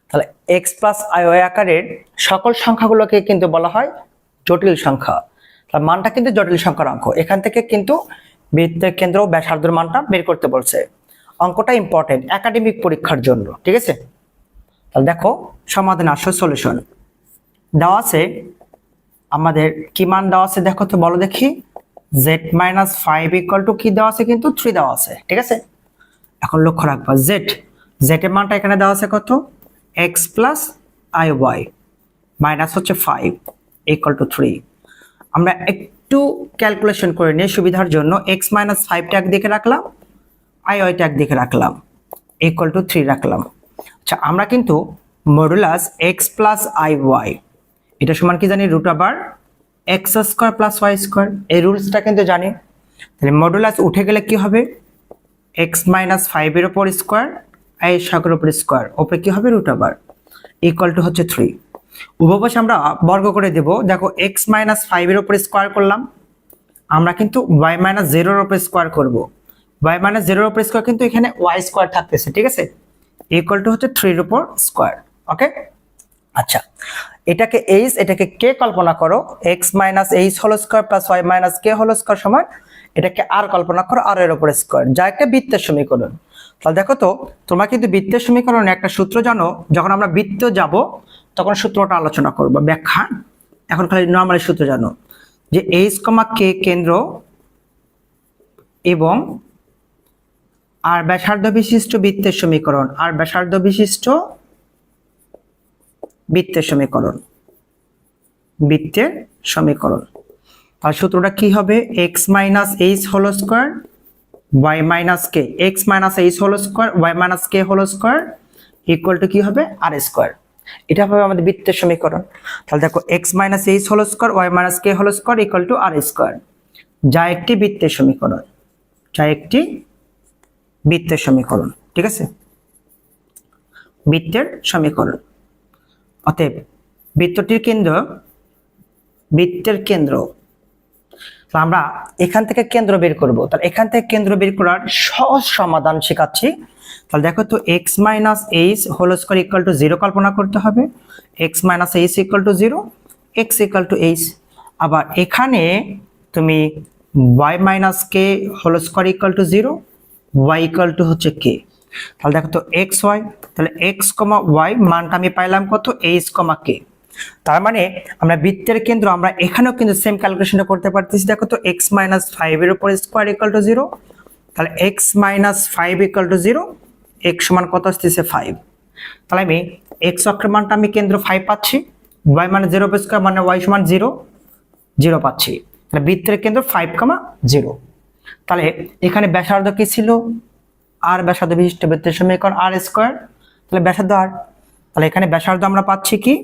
তাহলে x প্লাস আই ওয়াই আকারের সকল সংখ্যাগুলোকে কিন্তু বলা হয় জটিল সংখ্যা, তার মানটা কিন্তু জটিল সংখ্যার অঙ্ক। এখান থেকে কিন্তু বৃত্তের কেন্দ্র ও ব্যাসার্ধের মানটা বের করতে বলছে। অঙ্কটা ইম্পর্টেন্ট একাডেমিক পরীক্ষার জন্য, ঠিক আছে। তাহলে দেখো সমাধান আসো সলিউশন দেওয়া আছে আমাদের কি মান দেওয়া আছে দেখো তো বলো দেখি, z-5 ইকুয়াল টু কি দেওয়া আছে কিন্তু 3 দেওয়া আছে, ঠিক আছে। এখন লক্ষ্য রাখবা z এর মানটা এখানে দেওয়া আছে কত, x প্লাস iy মাইনাস হচ্ছে 5 ইকুয়াল টু 3। আমরা একটু ক্যালকুলেশন করে নিয়ে সুবিধার জন্য x মাইনাস 5টা একদিকে রাখলাম, iy টা একদিকে রাখলাম, ইকুয়াল টু 3 রাখলাম। আচ্ছা আমরা কিন্তু মডুলাস x প্লাস iy এটা সমান কি জানি root over x square plus y square, এই রুলসটা কিন্তু জানি। তাহলে মডুলাস উঠে গেলে কি হবে, x মাইনাস 5 এর উপর স্কয়ার i স্কয়ারের উপর স্কয়ার, উপরে কি হবে রুট ওভার ইকুয়াল টু হচ্ছে 3। উভয় পাশে আমরা বর্গ করে দেব। দেখো x মাইনাস 5 এর উপর স্কয়ার করলাম, আমরা কিন্তু y মাইনাস 0 এর উপর স্কয়ার করব। y মাইনাস 0 এর উপর স্কয়ার কিন্তু এখানে y স্কয়ার থাকতেছে, ঠিক আছে, ইকুয়াল টু হচ্ছে 3 এর উপর স্কয়ার। ওকে আচ্ছা এটাকে h এটাকে k কল্পনা করো, x minus h whole square plus y minus k whole square সমান এটাকে r কল্পনা করো r এর উপর স্কয়ার, যা একটা বৃত্তের সমীকরণ। তাহলে দেখো তো তোমরা কিন্তু বৃত্তের সমীকরণে একটা সূত্র জানো, যখন আমরা বৃত্ত যাব তখন সূত্রটা আলোচনা করব ব্যাখ্যা। এখন খালি নরমালি সূত্র জানো যে h, k কেন্দ্র এবং আর ব্যাসার্ধ বিশিষ্ট বৃত্তের সমীকরণ, আর ব্যাসার্ধ বিশিষ্ট বৃত্তের সমীকরণ, বৃত্তের সমীকরণ। আর সূত্রটা কি হবে, x minus h whole square y minus k, x minus h whole square y minus k whole square equal to কি হবে r স্কয়ার। এটা হবে আমাদের বৃত্তের সমীকরণ। তাহলে দেখো x minus h whole square y minus k whole square equal to r square, যা একটি বৃত্তের সমীকরণ, যা একটি বৃত্তের সমীকরণ, ঠিক আছে, বৃত্তের সমীকরণ। অতএব বৃত্তটির কেন্দ্র, বৃত্তের কেন্দ্র, আমরা এখান থেকে কেন্দ্র বের করব। তাহলে এখান থেকে কেন্দ্র বের করার সহজ সমাধান শেখাচ্ছি। তাহলে দেখো তো x minus h whole square equal to 0 কল্পনা করতে হবে, x minus h equal to 0, x equal to h। আবার এখানে তুমি y minus k whole square equal to 0, y equal to হচ্ছে k। তাহলে দেখো তো x y, তাহলে x, y মানটা আমি পাইলাম কত, h, k। তার মানে আমরা বৃত্তের কেন্দ্র আমরা এখানেও কিন্তু সেম ক্যালকুলেশনটা করতে পারতেছি। দেখো তো x মাইনাস 5 এর উপর স্কয়ার ইকুয়াল টু 0, তাহলে x minus 5 equal to 0, x সমান কত আসতেছে 5। তাহলে আমি x অক্ষের মানটা আমি কেন্দ্র 5 পাচ্ছি, y মানে 0 উপর স্কয়ার মানে y সমান 0, 0 পাচ্ছি। তাহলে বৃত্তের কেন্দ্র 5, 0। তাহলে এখানে ব্যাসার্ধ কি ছিল, আর ব্যাসার্ধ বিশিষ্ট বৃত্তের সমীকরণ r স্কয়ার, তাহলে ব্যাসার্ধ r। তাহলে এখানে ব্যাসার্ধ আমরা পাচ্ছি কি,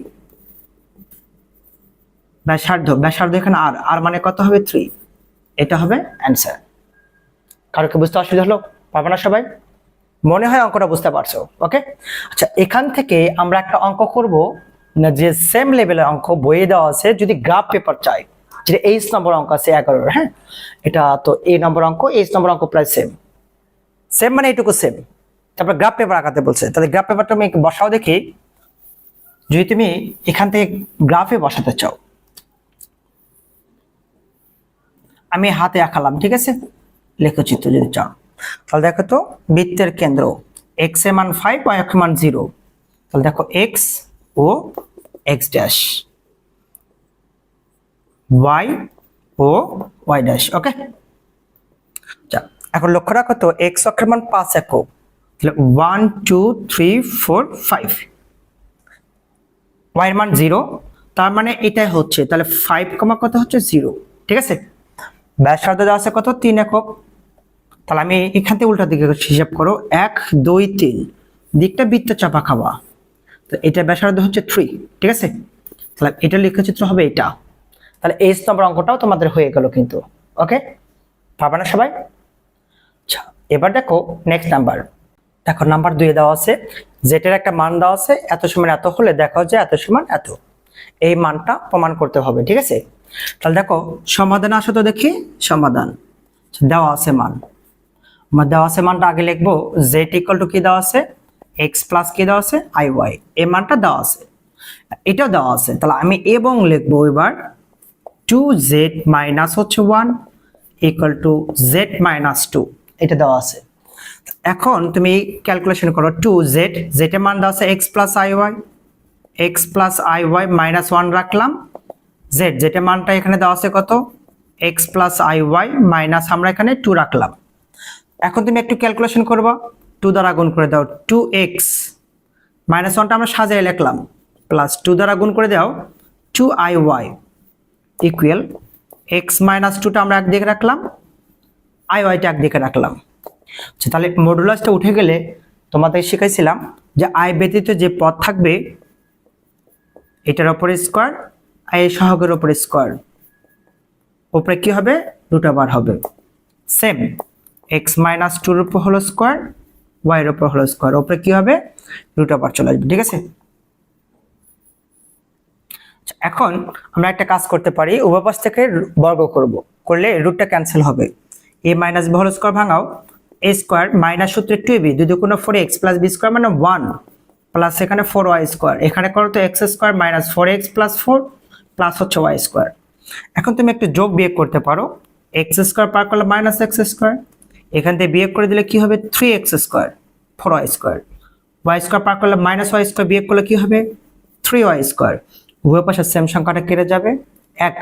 ব্যাসার্ধ এখানে আর মানে কত হবে 3, এটা হবে অ্যানসার। কারো কি বুঝতে অসুবিধা হলো, পারবে না সবাই? মনে হয় অঙ্কটা বুঝতে পারছো। ওকে আচ্ছা এখান থেকে আমরা একটা অঙ্ক করব না, যে সেম লেভেলের অঙ্ক বইয়ে দেওয়া আছে, যদি গ্রাফ পেপার চাই, যেটা 8 নম্বর অঙ্ক আছে 11। হ্যাঁ এটা তো a নম্বর অঙ্ক, 8 নম্বর অঙ্ক প্রায় সেম মানে এইটুকু সেম। তারপর গ্রাফ পেপার আঁকাতে বলছে, তাহলে গ্রাফ পেপারটা আমি বসাও দেখি। যদি তুমি এখান থেকে গ্রাফে বসাতে চাও, আমি হাতে আঁকালাম, ঠিক আছে, লেখচিত্র যদি চাও। তাহলে দেখো তো বৃত্তের কেন্দ্র x এর মান 5, y এর মান 0। তাহলে দেখো x ও x ড্যাশ, y ও y ড্যাশ। ওকে আচ্ছা এখন লক্ষ্য রাখো তো x অক্ষের মান 5 একক, তাহলে 1 2 3 4 5, y এর মান 0, তার মানে এটাই হচ্ছে, তাহলে 5, কত হচ্ছে 0, ঠিক আছে। ব্যাসার্ধ দেওয়া আছে কত, 3 একক। তাহলে আমি এখান থেকে উল্টা দিকে হিসাব করো, 1 2 3, দিকটা বৃত্ত চাপা খাওয়া, তো এটা ব্যাসার্ধ হচ্ছে 3, ঠিক আছে। তাহলে এটা লেখচিত্র হবে এটা। তাহলে h নম্বর অঙ্কটাও তোমাদের হয়ে গেল কিন্তু। ওকে পারবে না সবাই? আচ্ছা এবার দেখো নেক্সট নাম্বার। দেখো নাম্বার 2 দেওয়া আছে, জেটের একটা মান দেওয়া আছে, এত সমান এত হলে দেখো যে এত সমান এত, এই মানটা প্রমাণ করতে হবে, ঠিক আছে। তাহলে দেখো সমাধান আসো তো দেখি, সমাধান দেওয়া আছে মান, আমার দেওয়া আছে মানটা আগে লিখবো, z ইকুয়াল টু কি দেওয়া আছে, x প্লাস কি দেওয়া আছে iy, এই মানটা দেওয়া আছে, এটাও দেওয়া আছে। তাহলে আমি এবং লিখবো এবার 2z মাইনাস হচ্ছে 1 equal to z minus two, এটা দেওয়া আছে। এখন তুমি ক্যালকুলেশন করো, টু জেড, জেড এর মান দেওয়া আছে x plus I Y, x plus I y minus one রাখলাম, জেড, জেড এর মানটা এখানে দেওয়া আছে কত, x plus I y minus আমরা এখানে টু রাখলাম। এখন তুমি একটু ক্যালকুলেশন করবা, টু দ্বারা গুণ করে দাও, টু এক্স মাইনাস ওয়ানটা আমরা সাজিয়ে লিখলাম, প্লাস টু দ্বারা গুণ করে দাও two i y equal x minus টুটা আমরা একদিকে রাখলাম, আই ওয়াইটা একদিকে রাখলাম। আচ্ছা, তাহলে মডুলাসটা উঠে গেলে তোমাদের শিখাইছিলাম যে আই ব্যতীত যে পদ থাকবে এটার উপরে স্কোয়ার, আই সহগের উপরে স্কোয়ার, উপরে কি হবে, রুট ওভার হবে। সেম এক্স মাইনাস টুর উপর হলো স্কোয়ার, ওয়াই এর উপর হলো স্কোয়ার, উপরে কি হবে, রুট ওভার চলে আসবে। ঠিক আছে, এখন আমরা একটা কাজ করতে পারি, উভয় পাশ থেকে বর্গ করব, করলে রুটটা ক্যান্সেল হবে। A minus B whole square ভাঙাও, এ স্কোয়ার মাইনাস সূত্রে টু বি, দুই দুগুণ four x plus B square মানে ওয়ান, প্লাস এখানে ফোর ওয়াই স্কোয়ার, এখানে করো তো x square minus four x plus four plus হচ্ছে ওয়াই স্কোয়ার। এখন তুমি একটু যোগ বিয়োগ করতে পারো, এক্স স্কোয়ার পার করলে মাইনাস এক্স স্কোয়ার, এখান থেকে বিয়োগ করে দিলে কি হবে, three x square four y square, Y square পার করলে মাইনাস ওয়াই স্কোয়ার, বিয়োগ করলে কি হবে, থ্রি ওয়াই স্কোয়ার, উভয় পাশে সেম সংখ্যাটা কেটে যাবে, এক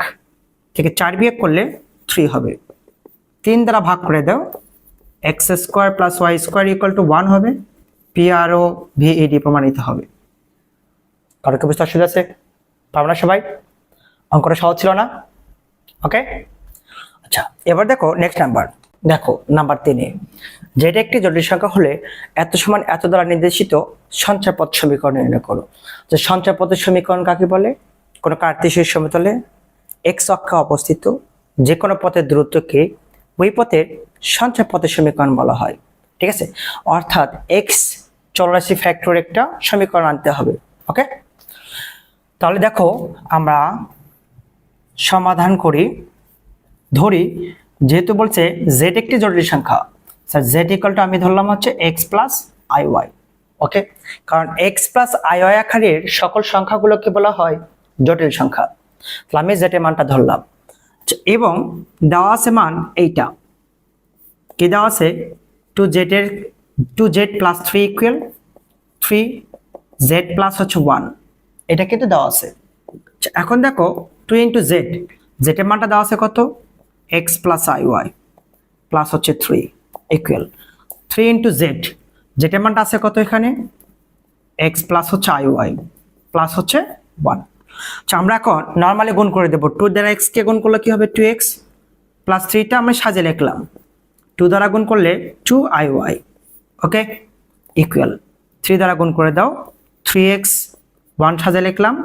থেকে চার বিয়োগ করলে থ্রি হবে, তিন দ্বারা ভাগ করে দাও, x square plus Y square equal to one হবে, পি আর ও ভিএডি প্রমাণিত হবে। কারো কি বুঝতে অসুবিধা আছে? পারবো না সবাই? অঙ্কটা সহজ ছিল না? ওকে, আচ্ছা এবার দেখো নেক্সট নাম্বার, দেখো নাম্বার 3-এ, যেটা একটি জটিল সংখ্যা হলে এত সমান এত দ্বারা নির্দেশিত সঞ্চয় পথ সমীকরণ নির্ণয় করো। যে সঞ্চয় পথের সমীকরণ কাকে বলে? কোনো কার্তেশীয় সমতলে এক্স অক্ষে অবস্থিত যে কোনো পথের দূরত্বকে ওই পথের সঞ্চয় পথের সমীকরণ বলা হয়। ঠিক আছে, অর্থাৎ এক্স চলরাশি ফ্যাক্টর একটা সমীকরণ আনতে হবে। ওকে, তাহলে দেখো আমরা সমাধান করি, ধরি যেহেতু বলছে জেড একটি জটিল সংখ্যা, স্যার জেড ইকুয়াল টু আমি ধরলাম হচ্ছে এক্স প্লাস আই ওয়াই। ওকে, কারণ এক্স প্লাস আই ওয়াই আকারের সকল সংখ্যাগুলোকে বলা হয় জটিল সংখ্যা, তাহলে আমি জেড এর মানটা ধরলাম। এবং দেওয়া আছে মান এইটা, কি দেওয়া আছে, two z plus three equal three, z plus হচ্ছে ওয়ান, এটা কিন্তু দেওয়া আছে। এখন দেখো টু ইন্টু জেড, জেড এর মানটা দেওয়া আছে কত, x plus I Y plus হচ্ছে three equal three into Z, Z এর মানটা আছে কত এখানে, এক্স প্লাস হচ্ছে আই ওয়াই প্লাস হচ্ছে ওয়ান। আচ্ছা আমরা এখন নর্মালি গুণ করে দেবো, টু দ্বারা এক্স কে গুণ করলে কি হবে, টু এক্স প্লাস থ্রিটা আমি সাজিয়ে লিখলাম, টু দ্বারা গুণ করলে two i y, okay equal three দ্বারা গুণ করে দাও, থ্রি এক্স ওয়ান সাজিয়ে লিখলাম,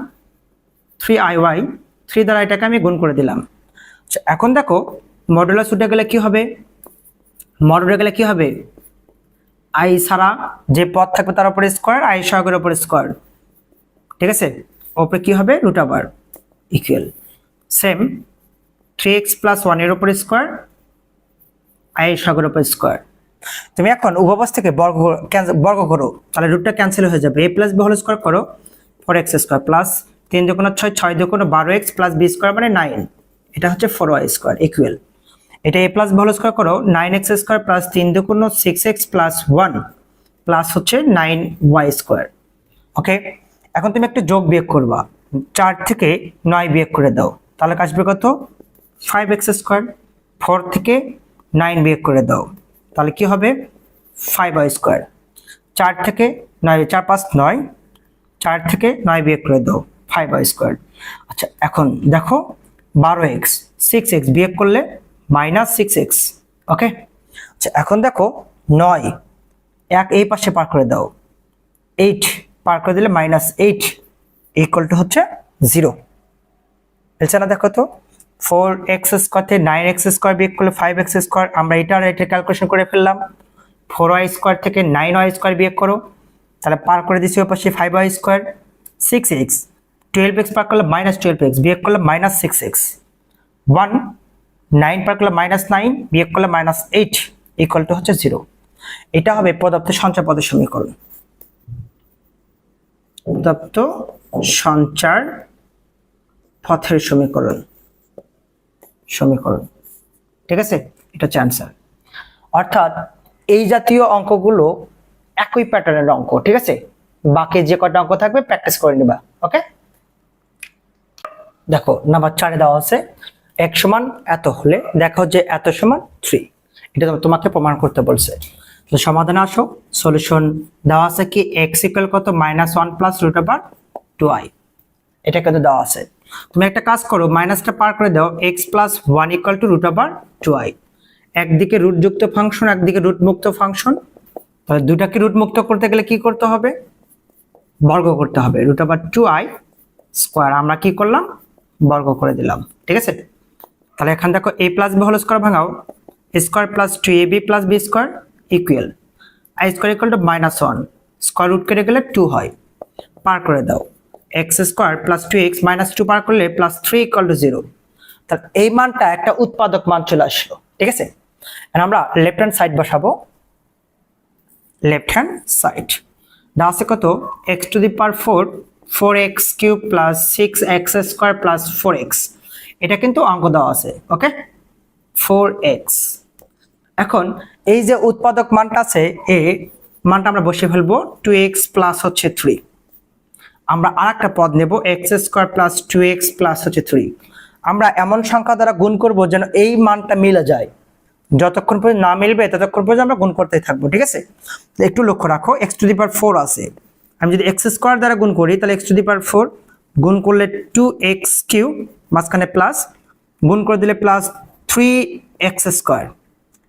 থ্রি আই ওয়াই, থ্রি দ্বারা এটাকে আমি গুণ করে দিলাম। আচ্ছা এখন দেখো মডুলাস উঠে গেলে কি হবে, মডুলে গেলে কি হবে, আই ছাড়া যে পদ থাকবে তার উপরে স্কোয়ার, আই সহগের উপরে স্কোয়ার। ঠিক আছে, ওপরে কি হবে, root over equal same three x plus ওয়ানের উপরে স্কোয়ার, আই সহগের উপরে স্কোয়ার। তুমি এখন উভয় থেকে বর্গ করো, তাহলে রুটটা ক্যান্সেল হয়ে যাবে, এ প্লাস বি হোল স্কোয়ার করো, ফোর এক্স স্কোয়ার প্লাস তিন দুগুণ ছয়, ছয় দুগুণ 12x প্লাস বি স্কোয়ার মানে 9, এটা হচ্ছে 4y স্কোয়ার ইকুয়াল, এটা a plus B whole square করো, 9x স্কোয়ার প্লাস তিন দুগুণ 6x প্লাস 1 প্লাস হচ্ছে 9y স্কোয়ার। ওকে, এখন তুমি একটা যোগ বিয়োগ করবা, 4 থেকে 9 বিয়োগ করে দাও, তাহলে আসবে কত, 5x স্কোয়ার, 4 থেকে 9 বিয়োগ করে দাও, তাহলে কি হবে, 5y স্কোয়ার, 4 থেকে 9, 4 5 9, 4 থেকে 9 বিয়োগ করে দাও, 5y স্কোয়ার। আচ্ছা এখন দেখো 12x, 6x বিয়োগ করলে মাইনাস 6x। ওকে, আচ্ছা এখন দেখো 9 এক এই পাশে পার করে দাও, 8 পার করে দিলে মাইনাস 8 ইকুয়াল টু হচ্ছে 0। বলছে না, দেখো তো 4x স্কোয়ার থেকে 9x স্কোয়ার বিয়োগ করলে 5x স্কোয়ার, আমরা এটা ক্যালকুলেশন করে ফেললাম, 4y স্কোয়ার থেকে 9y স্কোয়ার বিয়োগ করো, তাহলে পার করে দিচ্ছি ওই পাশে 5y স্কোয়ার, 6x 12x পার করলে মাইনাস 12x বিয়োগ করলে মাইনাস 6x, 1 9 পার করলে মাইনাস 9 বিয়োগ করলে মাইনাস 8 ইকুয়াল টু হচ্ছে 0। এটা হবে প্রদত্ত সঞ্চয় পদের সমীকরণ, প্রদত্ত সঞ্চার পথের সমীকরণ। ঠিক আছে, এটা হচ্ছে অ্যান্সার। অর্থাৎ এই জাতীয় অঙ্কগুলো একই প্যাটার্নের অঙ্ক, ঠিক আছে। বাকি যে কটা অঙ্ক থাকবে প্র্যাকটিস করে নিবা, ওকে। দেখো নাম্বার 4 দেওয়া আছে x সমান এত হলে দেখো যে এত সমান 3, এটা তোমাকে প্রমাণ করতে বলছে। তো সমাধানে আসো, সলিউশন দেওয়া আছে কি x ইকুয়াল কত -1 প্লাস √2i, এটা কিন্তু দেওয়া আছে। তুমি একটা কাজ করো, মাইনাসটা পার করে দাও, x plus 1 equal two √2i, একদিকে রুট যুক্ত ফাংশন একদিকে রুট মুক্ত ফাংশন, তাহলে দুটাকে রুট মুক্ত করতে গেলে কি করতে হবে, বর্গ করতে হবে, √2i স্কয়ার আমরা কি করলাম, বর্গ করে দিলাম, ঠিক আছে। তাহলে এখানে দেখো a plus b whole square ভাঙাও, a square plus 2ab plus b square equal i square equal to -1, square root কেটে গেলে 2 হয়, পার করে দাও, x square plus 2x minus 2 পার করলে প্লাস 3 ইকুয়াল টু 0। তাহলে এই মানটা একটা উৎপাদক মান চলে আসলো, ঠিক আছে। এখন আমরা লেফট হ্যান্ড সাইড বসাবো, লেফট হ্যান্ড সাইড দেওয়া আছে কত x two the power 4 4x cube plus 6x square plus 4x, এটা কিন্তু অঙ্ক দেওয়া আছে, ওকে 4x। এখন এই যে উৎপাদক মানটা আছে এই মানটা আমরা বসিয়ে ফেলবো, 2x প্লাস হচ্ছে 3, আমরা আরেকটা পদ নেব x square plus 2x plus হচ্ছে 3, আমরা এমন সংখ্যা দ্বারা গুণ করব যেন এই মানটা মিলে যায়, যতক্ষণ পর্যন্ত না মিলবে ততক্ষণ পর্যন্ত আমরা গুণ করতেই থাকবো, ঠিক আছে। একটু লক্ষ্য রাখো x টু দি পাওয়ার 4 আছে, আমি যদি x স্কয়ার দ্বারা গুণ করি তাহলে x টু দি পাওয়ার 4 গুণ করলে 2x কিউব মাঝখানে প্লাস, গুণ করে দিলে প্লাস 3x স্কয়ার,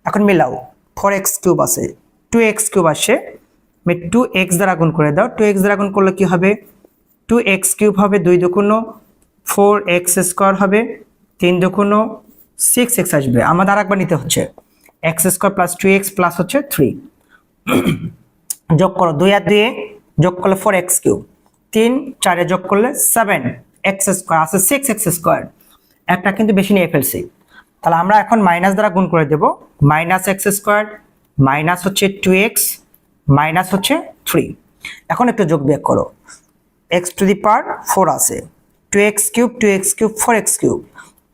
এখন মিলাও 4x কিউব আছে 2x কিউব আসে, আমি 2x দ্বারা গুণ করে দাও, 2x দ্বারা গুণ করলে কি হবে, 2x কিউব হবে 2 দুগুণ 4x স্কয়ার হবে 3 দুগুণ 6x আসবে, আমাদের আরেকবার নিতে হচ্ছে x square plus 2x plus হচ্ছে 3, যোগ করো 2 আর 2 যোগ করলে 4x কিউব, 3 4 এ যোগ করলে 7x স্কয়ার আছে 6x স্কয়ার, একটা কিন্তু বেশি নিয়ে ফেলছি, তাহলে আমরা এখন মাইনাস দ্বারা গুণ করে দেব, -x স্কয়ার মাইনাস হচ্ছে 2x মাইনাস হচ্ছে 3, এখন একটু যোগ বিয়োগ করো, x টু দি পাওয়ার 4 আছে 2x কিউব 4x কিউব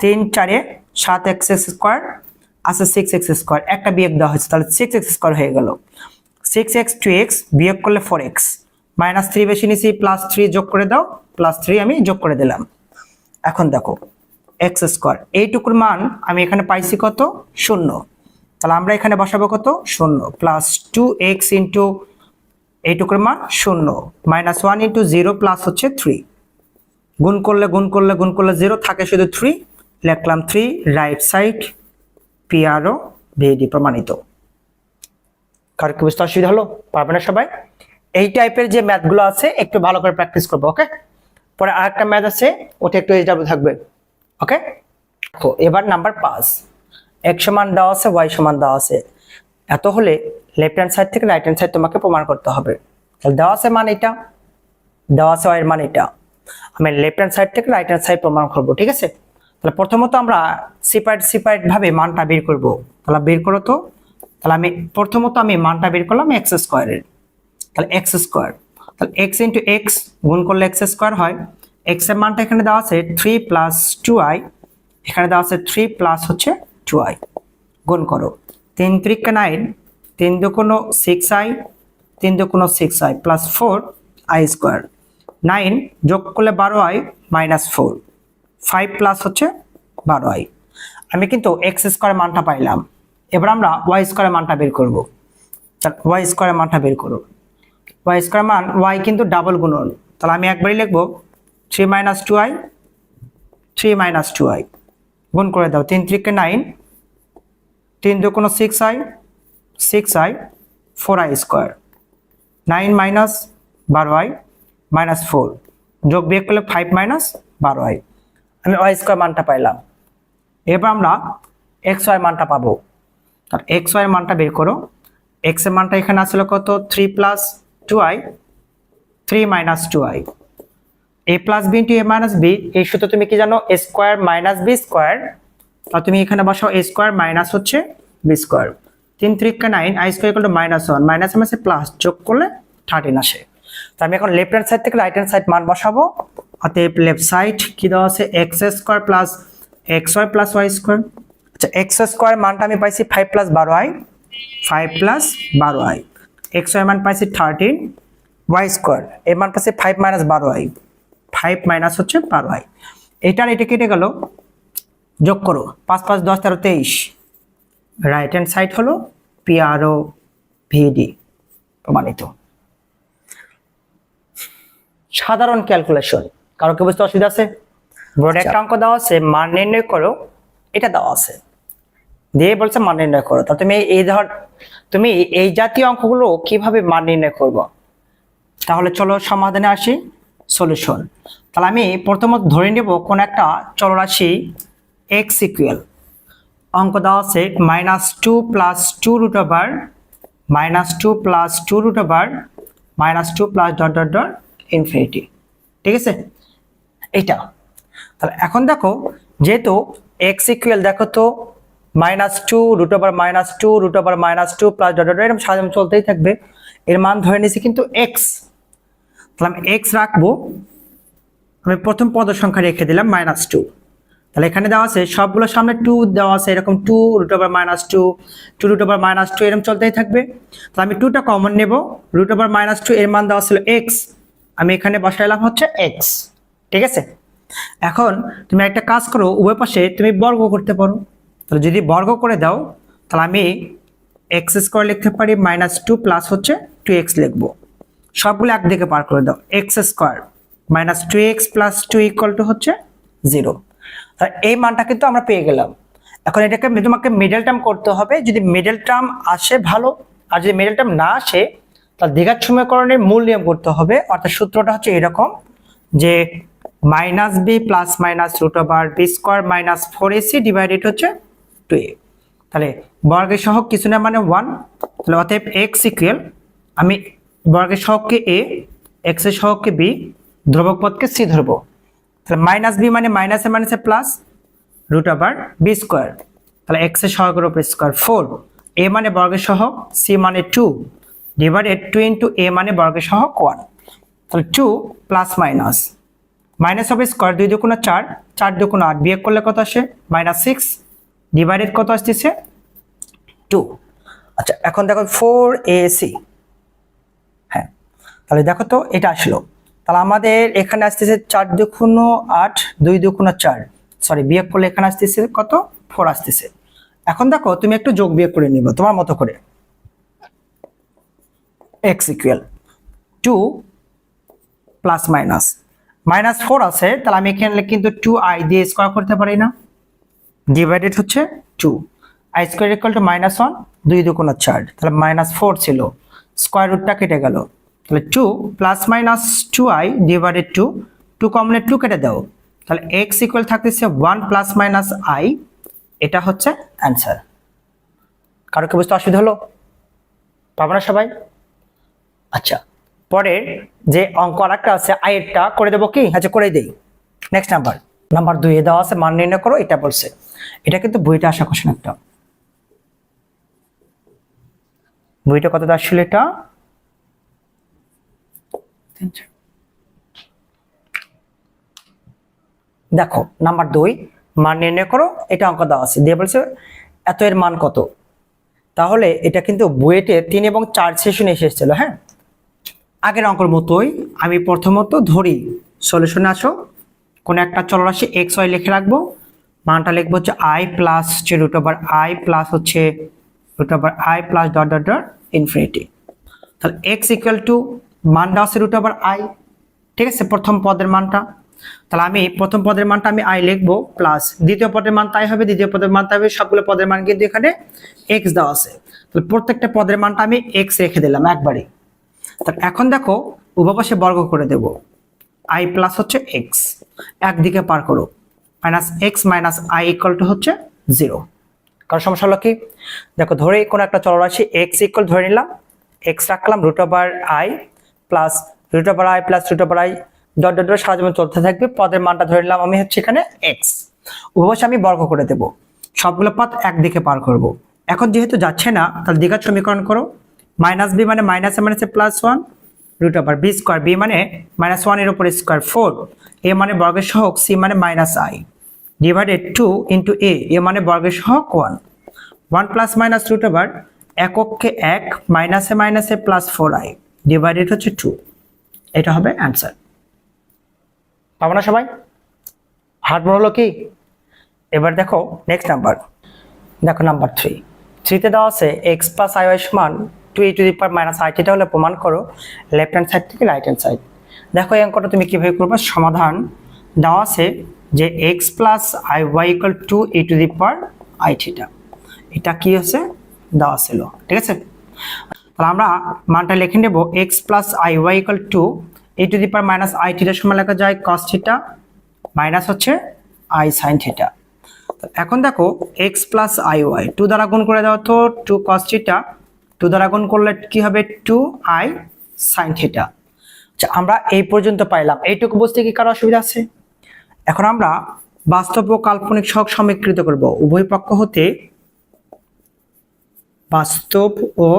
3 4 এ 7x স্কয়ার আছে 6x স্কয়ার, একটা বিয়োগ দেওয়া হয়েছে তাহলে 6x স্কয়ার হয়ে গেল, 6x 2x বিয়োগ করলে 4x, -3 বেশি নিছি প্লাস 3 যোগ করে দাও, প্লাস 3 আমি যোগ করে দিলাম। এখন দেখো x স্কয়ার এইটুকুর মান আমি এখানে পাইছি কত 0, তাহলে আমরা এখানে বসাবো কত 0 প্লাস 2x ইন্টু এইটুকুর মান 0 -1 ইন্টু 0 প্লাস হচ্ছে 3, গুণ করলে 0 থাকে শুধু 3, লিখলাম 3 রাইট সাইড PRO VD প্রমাণিত। কার কি বুঝতে অসুবিধা হলো, পারবে না সবাই? এই টাইপের যে ম্যাথগুলো আছে একটু ভালো করে প্র্যাকটিস করবো, ওকে। পরে আরেকটা ম্যাথ আছে ওটা একটু এইচডব্লিউ থাকবে, ওকে। তো এবার নাম্বার 5, x সমান দেওয়া আছে y সমান দেওয়া আছে, এত হলে লেফট হ্যান্ড সাইড থেকে রাইট হ্যান্ড সাইড তোমাকে প্রমাণ করতে হবে। তাহলে দেওয়া আছে মান এটা, দেওয়া আছে y এর মান এটা, আমি লেফট হ্যান্ড সাইড থেকে রাইট হ্যান্ড সাইড প্রমাণ করব, ঠিক আছে। তাহলে প্রথমত আমরা সেপারেট ভাবে মানটা বের করব, তাহলে বের করো তো, তাহলে আমি প্রথমত মানটা বের করলাম x স্কয়ারের, তাহলে x স্কয়ার, তাহলে x ইনটু x গুণ করলে x স্কয়ার হয়, x এর মানটা এখানে দেওয়া আছে 3 প্লাস 2i, এখানে দেওয়া আছে 3 প্লাস হচ্ছে 2i, গুণ করো 3 3 কে 9 3 দুগুণ 6i 3 দুগুণ 6i প্লাস 4i স্কয়ার, 9 যোগ করলে 12i মাইনাস 4, 5 প্লাস হচ্ছে 12i, আমি কিন্তু x স্কয়ার মানটা পাইলাম। এবার আমরা y স্কয়ার মানটা বের করব, তাহলে y স্কয়ার মানটা বের করো, y স্কয়ার মান y কিন্তু ডাবল গুণন, তাহলে আমি একবারই লিখব 3 মাইনাস 2i গুণ করে দাও 3 3 কে 9 3 দুগুণ 6i 4i square, 9 minus 12i minus 4 যোগ বিয়োগ করলে 5 মাইনাস 12i, আমি y স্কয়ার মানটা পাইলাম। এবার আমরা xy মানটা পাবো, তাহলে xy এর মানটা বের করো, x এর মানটা এখানে আসলে কত 3 plus 2i 3 minus 2i, a plus b into a minus b, এই সূত্র তুমি কি জানো a square minus b square, তাহলে তুমি এখানে বসাও a স্কয়ার মাইনাস হচ্ছে b square, 3 3 K 9 i square equal to -1 minus মাসে প্লাস যোগ করলে 13 আসে। তো আমি এখন লেফট হ্যান্ড সাইড থেকে রাইট হ্যান্ড সাইড মান বসাবো, অতএব লেফট সাইড কি দেওয়া আছে x square plus xy plus y square, আচ্ছা এক্স স্কোয়ার মানটা আমি পাইছি 5 plus 12i, 5 plus 12i, x এর মান পাইছি 13, ওয়াই স্কোয়ার এর মান পাইছি 5 মাইনাস 12i, 5 মাইনাস হচ্ছে 12i, এটার এটা কেটে গেল, যোগ করো 5 5 10 13 23, রাইট হ্যান্ড সাইড হলো পিআরও ভিডি প্রমাণিত। সাধারণ ক্যালকুলেশন, কারো কি বুঝতে অসুবিধা আছে? বোর্ডে একটা অঙ্ক দেওয়া আছে, মান নির্ণয় করো, এটা দেওয়া আছে, দিয়ে বলছে মান নির্ণয় করো। তা তুমি এই জাতীয় অঙ্কগুলো কিভাবে মান নির্ণয় করব? তাহলে চলো সমাধানে আসি, সলিউশন। তাহলে আমি প্রথমত ধরে নেব কোন একটা চলরাশি এক্স ইকুয়াল, অঙ্ক দেওয়া আছে -2 plus 2 root over -2 plus 2 root over -2 plus dot dot dot infinity, ঠিক আছে এটা। তাহলে এখন দেখো যেহেতু এক্স ইকুয়াল, দেখো তো -2 root over -2 root over -2 plus dot dot, এরকম সাজানো চলতেই থাকবে। এর মান ধরে নিয়েছি কিন্তু এক্স, তাহলে আমি এক্স রাখবো, আমি প্রথম পদ সংখ্যা রেখে দিলাম -2। তাহলে এখানে দেওয়া আছে সবগুলোর সামনে 2 দেওয়া আছে, এরকম 2 রুট ওভার -2 2 রুট ওভার -2 এরকম চলতেই থাকবে। তাহলে আমি 2টা কমন নেব, রুট ওভার -2 এর মান দেওয়া ছিল x, আমি এখানে বসাইলাম হচ্ছে x, ঠিক আছে। এখন তুমি একটা কাজ করো, উভয় পাশে তুমি বর্গ করতে পারো। তাহলে যদি বর্গ করে দাও তাহলে আমি x স্কয়ার লিখতে পারি, -2 প্লাস হচ্ছে 2x লিখবো, সবগুলো একদিকে পার করে দাও, x square -2x plus 2 equal to হচ্ছে 0। এই মানটা কিন্তু আমরা পেয়ে গেলাম। এখন এটাকে তোমাকে মিডল টার্ম করতে হবে, যদি মিডল টার্ম আসে ভালো, আর যদি মিডল টার্ম না আসে তাহলে দ্বিঘাত সমীকরণের মূল নিয়ম করতে হবে। অর্থাৎ সূত্রটা হচ্ছে এরকম যে -b plus minus root over b square minus 4ac divided হচ্ছে 2a। তাহলে বর্গের সহগ কিছু না মানে 1, তাহলে অতএব x ইকুয়াল, আমি বর্গের সহগকে a, x এর সহগকে b, ধ্রুবক পদকে c ধরবো। তাহলে -b মানে মাইনাসে মাইনাসে plus root over b square, তাহলে x এর সহগের উপর স্কয়ার 4, a মানে বর্গের সহগ, c মানে 2 ডিভাইডেড 2 ইনটু a মানে বর্গের সহগ 1। তাহলে 2 প্লাস মাইনাস মাইনাস হবে স্কয়ার, 2 দুগুণ 4, 4 দুগুণ 8, বিয়োগ করলে কত আসে -6 ডিভাইডেড কত আসছে 2। আচ্ছা এখন দেখো 4ac, হ্যাঁ তাহলে দেখো তো এটা আসলো। তাহলে আমাদের এখানে আসতেছে 4 দুগুণ 8, 2 দুগুণ 4, সরি বিয়োগ করলে এখানে আসতেছে কত 4 আসতেছে। এখন দেখো তুমি একটু যোগ বিয়োগ করে নিবে তোমার মতো করে, x ইকুয়াল 2 প্লাস মাইনাস -4 আছে, তাহলে আমি এখানে কিন্তু 2i দিয়ে স্কয়ার করতে পারি না, ডিভাইডেড হচ্ছে 2, i স্কয়ার ইকুয়াল টু -1, 2 দুগুণ 4, তাহলে -4 ছিল, স্কয়ার রুটটা কেটে গেল, তাহলে 2 প্লাস মাইনাস 2i ডিভাইডেড 2, 2 কমনে 2 কেটে দাও, তাহলে x ইকুয়াল থাকতেছে 1 প্লাস মাইনাস i, এটা হচ্ছে অ্যান্সার। কারো কি বুঝতে অসুবিধা হলো? পাবো না সবাই? আচ্ছা পরের যে অঙ্ক আরেকটা আছে i এরটা করে দেবো কি? আচ্ছা করেই দেই। নেক্সট নাম্বার 2 এ দেওয়া আছে মান নির্ণয় করো, এটা বলছে, এটা কিন্তু বইটা আসা কোশ্চেন একটা, বইটা কত আসলে এটা দেখো নাম্বার 2 মান নির্ণয় করো, এটা অঙ্ক দেওয়া আছে, দিয়ে বলছে এত এর মান কত। তাহলে এটা কিন্তু বুয়েটে 3 এবং 4 সেশনে এসেছিল। হ্যাঁ আগের অঙ্কের মতোই আমি প্রথমত ধরি, সলিউশনে আসো, কোন একটা চলরাশি এক্স ওয়াই লিখে রাখবো, মানটা লিখবো হচ্ছে i plus root over i plus হচ্ছে root over i plus dot dot dot infinity. তাহলে x ইকুয়াল টু মানটা আছে রুট ওভার i, ঠিক আছে প্রথম পদের মানটা। তাহলে আমি প্রথম পদের মানটা আমি i লিখবো, প্লাস দ্বিতীয় পদের মান তাই হবে, দ্বিতীয় পদের মান তাই হবে, সবগুলো পদের মান কিন্তু এখানে x দেওয়া আছে, তাহলে প্রত্যেকটা পদের মানটা আমি x রেখে দিলাম একবারে। তাহলে এখন দেখো উভয় পাশে বর্গ করে দেব, i প্লাস হচ্ছে x, একদিকে পার করো, minus x minus i equal to হচ্ছে 0। কারণ সমস্যা হলো কি, দেখো ধরে কোন একটা চলরাশি x ইকুয়াল ধরে নিলাম, x রাখলাম root over i plus root over i plus root over i dot dot dot সারা জীবন চলতে থাকবে, পদের মানটা ধরে নিলাম আমি হচ্ছে এখানে x, উভয় আমি বর্গ করে দেব, সবগুলো পদ একদিকে পার করব। এখন যেহেতু যাচ্ছে না তাহলে দ্বিঘাত সমীকরণ করো, -b মানে মাইনাসে মাইনাসে +1 root over b square, b মানে -1 এর উপর স্কয়ার 4, a মানে বর্গের সহগ, c মানে -i, ডিভাইডেড 2 ইন্টু এ, এ মানে বর্গের সহগ 1, 1 প্লাস মাইনাস রুট ওভার এককে 1 মাইনাসে মাইনাসে প্লাস 4i ডিভাইডেড হচ্ছে 2, এটা হবে অ্যান্সার। পাবো না সবাই? হার্ড হলো কি? এবার দেখো নেক্সট নাম্বার, দেখো নাম্বার 3তে দেওয়া আছে x প্লাস iy সমান 2e two the power minus i, এটা হলে প্রমাণ করো লেফট হ্যান্ড সাইড থেকে রাইট হ্যান্ড সাইড। দেখো এই অঙ্কটা তুমি কিভাবে করবে, সমাধান দেওয়া আছে যে x plus iy equal to e to the power i theta, এটা কি হচ্ছে দেওয়া ছিল, ঠিক আছে। তাহলে আমরা মানটা লিখে নেব x plus iy equal to e to the power minus i থিটার সমান লেখা যায় cos থিটা মাইনাস হচ্ছে i sin থিটা। এখন দেখো x প্লাস iy 2 দ্বারা গুণ করে দাও তো 2 cos থিটা, 2 দ্বারা গুণ করলে কি হবে 2i sin থিটা। আচ্ছা আমরা এই পর্যন্ত পাইলাম, এইটুকু বুঝতে কি কারো অসুবিধা আছে? এখন আমরা বাস্তব ও কাল্পনিক সহগ সমীকৃত করব, উভয় পক্ষ হতে বাস্তব ও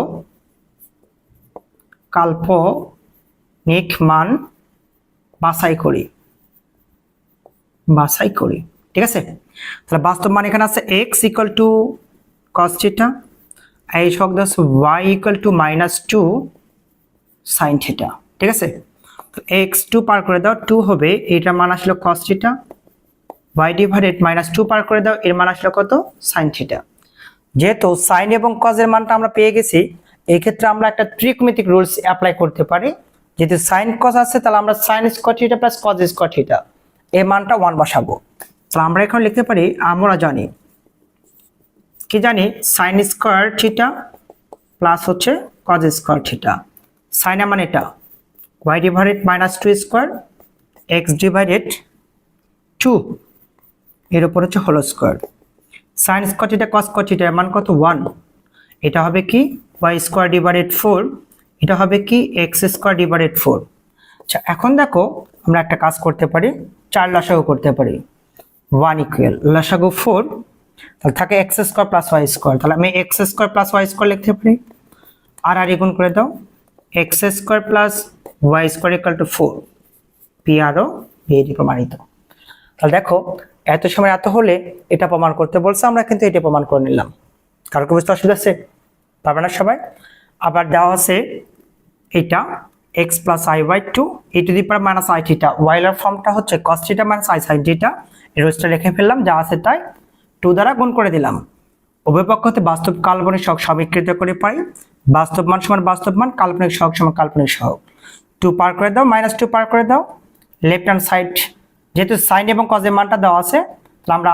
কাল্পনিক মান বাছাই করি, ঠিক আছে। তাহলে বাস্তব মান এখানে আছে x equal two cos theta, এই সহগ Das y equal to minus 2 sin theta, ঠিক আছে। তো x 2 পার করে দাও 2 হবে, এটার মান আসলো cos theta, y divided minus 2 পার করে দাও, এর মান আসলো কত sin থিটা। যেহেতু sin এবং cos এর মানটা আমরা পেয়ে গেছি, এই ক্ষেত্রে আমরা একটা ত্রিকোণমিতিক রুলস অ্যাপ্লাই করতে পারি। যেহেতু sin cos আছে তাহলে আমরা sin square theta plus cos square theta এর মানটা 1 বসাবো। তাহলে আমরা এখন লিখতে পারি, আমরা জানি কি জানি sin স্কয়ার থিটা প্লাস হচ্ছে cos স্কয়ার থিটা, sin এর মানে এটা y divided minus 2 square x divided 2 এর উপর হচ্ছে whole square, sin square theta cos square theta এর মান কত 1, এটা হবে কি y স্কয়ার ডিভাইডেড 4, এটা হবে কি x স্কয়ার ডিভাইডেড 4। আচ্ছা এখন দেখো আমরা একটা কাজ করতে পারি, 4 লসাগু করতে পারি, 1 ইকুয়াল লসাগু 4, তাহলে থাকে x square plus y square, তাহলে আমি x square plus y square লিখতে পারি, আর গুণ করে দাও x square plus y square equal to 4, পি আর ও বিএডি প্রমাণিত। তাহলে দেখো এত সময় এত হলে এটা প্রমাণ করতে বলছে, আমরা কিন্তু এটা প্রমাণ করে নিলাম। কারো কি বুঝতে অসুবিধা আছে? পারবে না সবাই? আবার দেওয়া আছে এটা x plus i by 2 e to the power minus i theta, Euler ফর্মটা হচ্ছে cos theta minus i sin theta, এই রোজটা লিখে ফেললাম, যা আছে তাই 2 দ্বারা গুণ করে দিলাম। উভয় পক্ষ হতে বাস্তব কাল্পনিক সহগ সমীকৃত করে পাই, বাস্তব মান সমান বাস্তব মান, কাল্পনিক সহগ সমান কাল্পনিক সহগ। 2 পার করে দাও, মাইনাস 2 পার করে দাও, লেফট হ্যান্ড সাইড যেহেতু sin এবং cos এর মানটা দেওয়া আছে তাহলে আমরা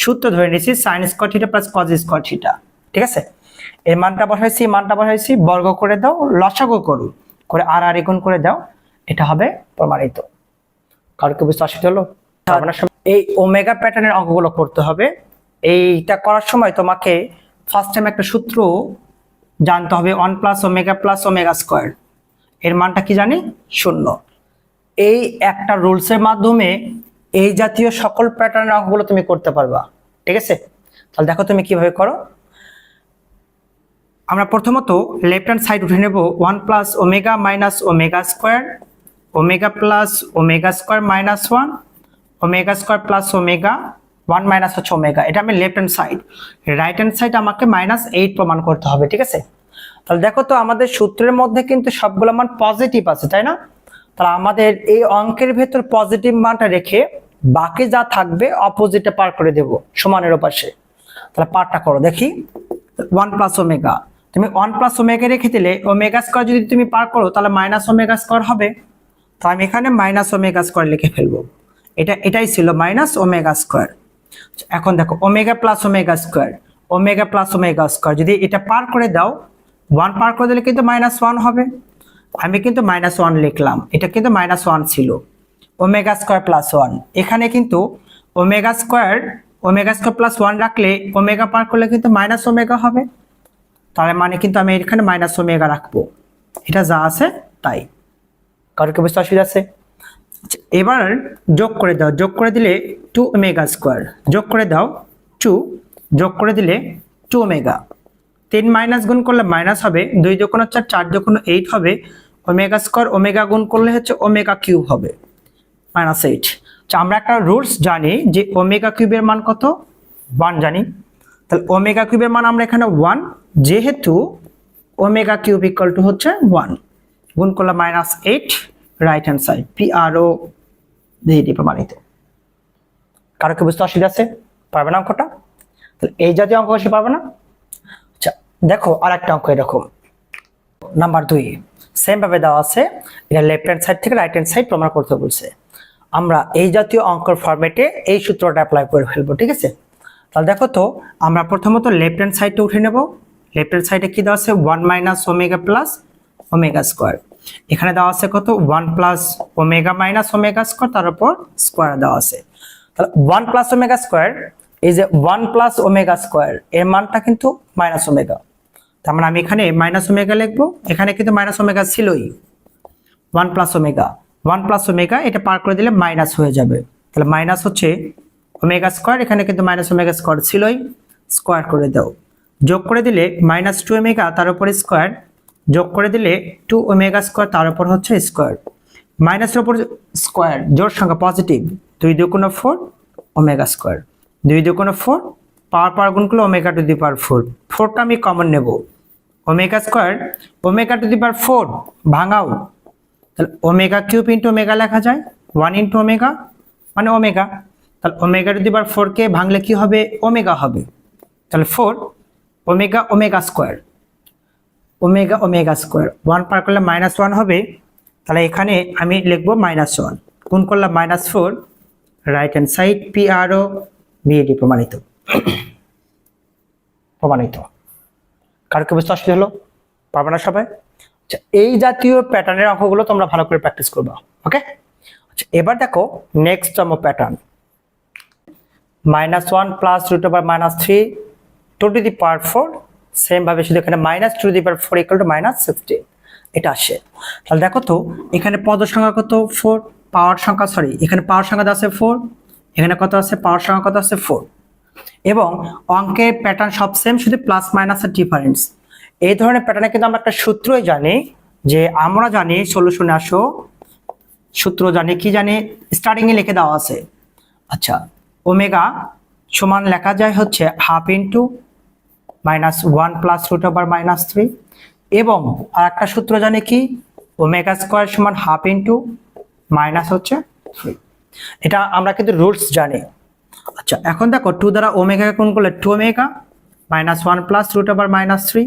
সূত্র ধরে নিয়েছি sin square theta plus cos square theta, ঠিক আছে। এর মানটা বসাইছি, বর্গ করে দাও, লসাগু করো করে আর গুণ করে দাও, এটা হবে প্রমাণিত। কারো কি বুঝতে অসুবিধা হলো? এই ওমেগা প্যাটার্নের অঙ্কগুলো করতে হবে। এইটা করার সময় তোমাকে ফার্স্ট টাইম একটা সূত্র জানতে হবে, 1 প্লাস ওমেগা স্কয়ার, এর মানটা কি জানি 0। এই একটা রুলসের মাধ্যমে এই জাতীয় সকল প্যাটার্নের অঙ্কগুলো তুমি করতে পারবা, ঠিক আছে। তাহলে দেখো তুমি কিভাবে করো। আমরা প্রথমত লেফট হ্যান্ড সাইড উঠে নেব, 1 plus omega minus omega square, omega plus omega square minus 1, omega square plus omega 1 minus হচ্ছে ওমেগা, এটা আমি left hand side. Right hand side আমাকে -8 প্রমাণ করতে হবে, ঠিক আছে। তাহলে দেখো তো আমাদের সূত্রের মধ্যে কিন্তু সবগুলো মান পজিটিভ আছে, তাই না? তাহলে আমাদের এই অঙ্কের ভেতর পজিটিভ মানটা রেখে বাকি যা থাকবে অপোজিটে পার করে দেব সমানের ওপাশে। তাহলে পারটা করো দেখি, 1 প্লাস ওমেগা, তুমি 1 প্লাস ওমেগা রেখে দিলে ওমেগা স্কয়ার যদি তুমি পার করো তাহলে মাইনাস ওমেগা স্কয়ার হবে, তো আমি এখানে মাইনাস ওমেগা স্কয়ার লিখে ফেলবো, এটাই ছিল মাইনাস ওমেগা স্কয়ার। এখন দেখো ওমেগা প্লাস ওমেগা স্কয়ার যদি এটা পার করে দাও, 1 পার করে দিলে কিন্তু -1 হবে, আমি কিন্তু -1 লিখলাম, এটা কিন্তু -1 ছিল। ওমেগা স্কয়ার প্লাস 1, এখানে কিন্তু ওমেগা স্কয়ার প্লাস 1 রাখলে ওমেগা পার করলে কিন্তু মাইনাস ওমেগা হবে, তাহলে মানে কিন্তু আমি এখানে মাইনাস ওমেগা রাখবো, এটা যা আছে তাই। কারো কি বুঝতে অসুবিধা আছে? এবার যোগ করে দাও, যোগ করে দিলে 2 ওমেগা স্কয়ার, যোগ করে দাও 2, যোগ করে দিলে 2 ওমেগা, 3 মাইনাস গুণ করলে মাইনাস হবে, 2 × 4 4 × 8 হবে, ওমেগা স্কয়ার ওমেগা গুণ করলে হচ্ছে ওমেগা কিউব হবে -8। আমরা একটা রুলস জানি যে ওমেগা কিউবের মান কত 1 জানি, তাহলে ওমেগা কিউবের মান আমরা এখানে 1, যেহেতু ওমেগা কিউব ইকুয়াল টু হচ্ছে 1, গুণ করলে -8 রাইট হ্যান্ড সাইড PRO দিয়ে প্রমাণিত। কারো কি বুঝতে অসুবিধা আছে? পারবে না অঙ্কটা? তাহলে এই জাতীয় অঙ্ক সে পারবে না। আচ্ছা দেখো আরেকটা অঙ্ক এরকম, নাম্বার 2 সেম ভাবে দেওয়া আছে, এটা লেফট হ্যান্ড সাইড থেকে রাইট হ্যান্ড সাইড প্রমাণ করতে বলছে। আমরা এই জাতীয় অঙ্কের ফরম্যাটে এই সূত্রটা অ্যাপ্লাই করে ফেলবো, ঠিক আছে? তাহলে দেখো তো আমরা প্রথমত লেফট হ্যান্ড সাইডটা উঠে নেব। লেফট হ্যান্ড সাইডে কি দেওয়া আছে 1 minus omega plus omega square, এখানে দেওয়া আছে কত 1 plus omega minus omega square, তার উপর স্কয়ার দেওয়া আছে। তাহলে 1 প্লাস ওমেগা স্কয়ার, এই যে 1 প্লাস ওমেগা স্কয়ার এর মানটা কিন্তু মাইনাস ওমেগা, তার মানে আমি এখানে মাইনাস ওমেগা লিখবো, এখানে কিন্তু মাইনাস ওমেগা ছিলই। 1 প্লাস ওমেগা, 1 প্লাস ওমেগা এটা পার করে দিলে মাইনাস হয়ে যাবে, তাহলে মাইনাস হচ্ছে ওমেগা স্কয়ার, এখানে কিন্তু মাইনাস ওমেগা স্কয়ার ছিলই, স্কয়ার করে দাও। যোগ করে দিলে -2 ওমেগা তার উপর স্কয়ার, যোগ করে দিলে 2 ওমেগা স্কয়ার তার উপর হচ্ছে স্কয়ার, মাইনাসের উপর স্কয়ার জোড় সংখ্যা পজিটিভ, 2 2 গুণ 4 ওমেগা স্কয়ার, 2 2 গুণ 4 পাওয়ার গুণ করলে ওমেগা টু দি পাওয়ার 4, 4টা আমি কমন নেব, omega square omega to the power 4 ভাঙাও, তাহলে ওমেগা কিউব ইন্টু ওমেগা লেখা যায়, 1 ইন্টু ওমেগা মানে ওমেগা, তাহলে ওমেগা টু দি পাওয়ার 4 কে ভাঙলে কি হবে ওমেগা হবে, তাহলে 4 omega omega square, omega omega square 1 পার করলে -1 হবে, তাহলে এখানে আমি লিখবো -1 গুণ করলাম -4 right hand side PRO BD প্রমাণিত। প্রমাণিত। কার কি বুঝতে অসুবিধা হলো? পারবে না সবাই? আচ্ছা এই জাতীয় প্যাটার্নের অঙ্কগুলো তোমরা ভালো করে প্র্যাকটিস করবা, ওকে? আচ্ছা এবার দেখো নেক্সট তম pattern, -1 plus √3 to the power 4, same ভাবে শুধু এখানে -2 two the power 4 equal to -16 এটা আসে। তাহলে দেখো তো এখানে পদ সংখ্যা কত 4, পাওয়ার সংখ্যা সরি এখানে পাওয়ার সংখ্যা আছে 4, এখানে কত আছে পাওয়ার সংখ্যা কত আছে 4, এবং অঙ্কের প্যাটার্ন সব সেম, শুধু প্লাস মাইনাসের ডিফারেন্স। এই ধরনের প্যাটার্নে কিন্তু আমরা একটা সূত্রই জানি, যে আমরা জানি সলিউশনে আসো সূত্র জানি, কি জানি স্টার্টিং এ লিখে দেওয়া আছে। আচ্ছা ওমেগা সমান লেখা যায় হচ্ছে হাফ ইন্টু -1 প্লাস √3, এবং আর একটা সূত্র জানি কি ওমেগা স্কয়ার সমান হাফ ইন্টু মাইনাস হচ্ছে 3, এটা আমরা কিন্তু রুলস জানি। আচ্ছা এখন দেখো 2 দ্বারা ওমেগা গুণ করলে 2 ওমেগা -1 প্লাস √3,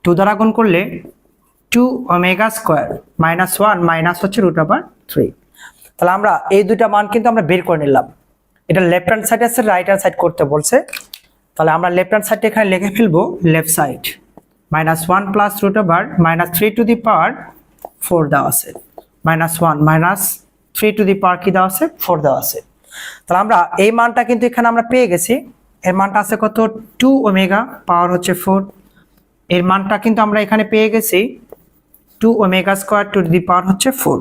2 দ্বারা গুণ করলে 2 ওমেগা স্কয়ার -1 মাইনাস হচ্ছে √3। তাহলে আমরা এই দুইটা মান কিন্তু আমরা বের করে নিলাম, এটা লেফট হ্যান্ড সাইড আছে রাইট হ্যান্ড সাইড করতে বলছে, তাহলে আমরা লেফট হ্যান্ড সাইডটা এখানে লিখে ফেলবো left side -1 plus √3 to the power 4 দেওয়া আছে, -1 -3 টু দি পাওয়ার কি দেওয়া আছে 4 দেওয়া আছে। তাহলে আমরা এই মানটা কিন্তু এখানে আমরা পেয়ে গেছি, এর মানটা আছে কত 2 ওমেগা পাওয়ার হচ্ছে 4, এর মানটা কিন্তু আমরা এখানে পেয়ে গেছি 2 ওমেগা স্কয়ার টু দি পাওয়ার হচ্ছে 4,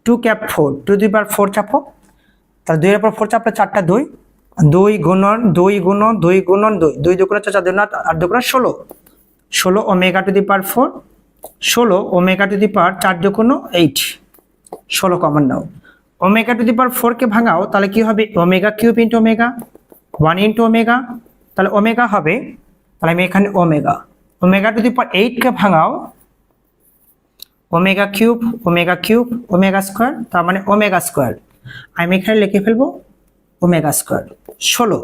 2 ক্যাপ 4 টু দি পাওয়ার 4 চাপো, তাহলে 2 এর উপর 4 চাপলে 4টা 2, 2 গুণন 2 গুণন 2 গুণন 2, 2 2 গুণন 4 4 2 8 2 গুণন 16, 16 omega to the power 4, 16 omega to the power 4 2 গুণ 8, 16 কমন নাও, ওমেগা টু দি পাওয়ার 4 কে ভাঙাও, তাহলে কি হবে omega cube into omega 1 into omega, তাহলে ওমেগা হবে, তাহলে আমি এখানে ওমেগা টু দি পাওয়ার 8 কে ভাঙাও, ওমেগা কিউব ওমেগা স্কয়ার, তার মানে ওমেগা স্কয়ার, আমি এখানে লিখে ফেলবো omega square 16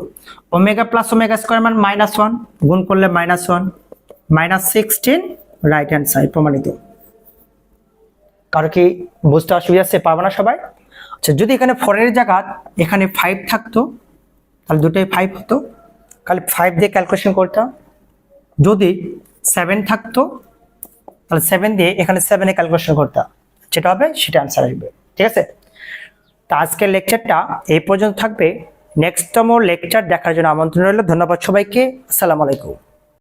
omega plus omega square মান -1 গুণ করলে -1 -16 রাইট হ্যান্ড সাইড প্রমাণিত। কারো কি বুঝতে অসুবিধা আছে? পারবে না সবাই? আচ্ছা যদি এখানে 4 এর জায়গা এখানে 5 থাকতো তাহলে দুটোই 5 হতো, তাহলে 5 দিয়ে ক্যালকুলেশন করতাম, যদি 7 থাকতো তাহলে 7 দিয়ে এখানে 7 এ ক্যালকুলেশন করতাম, যেটা হবে সেটা आंसर আসবে, ঠিক আছে? তো আজকের লেকচারটা এই পর্যন্ত থাকবে, নেক্সট তম লেকচার দেখার জন্য আমন্ত্রণ রইল। ধন্যবাদ সবাইকে, আসসালামু আলাইকুম।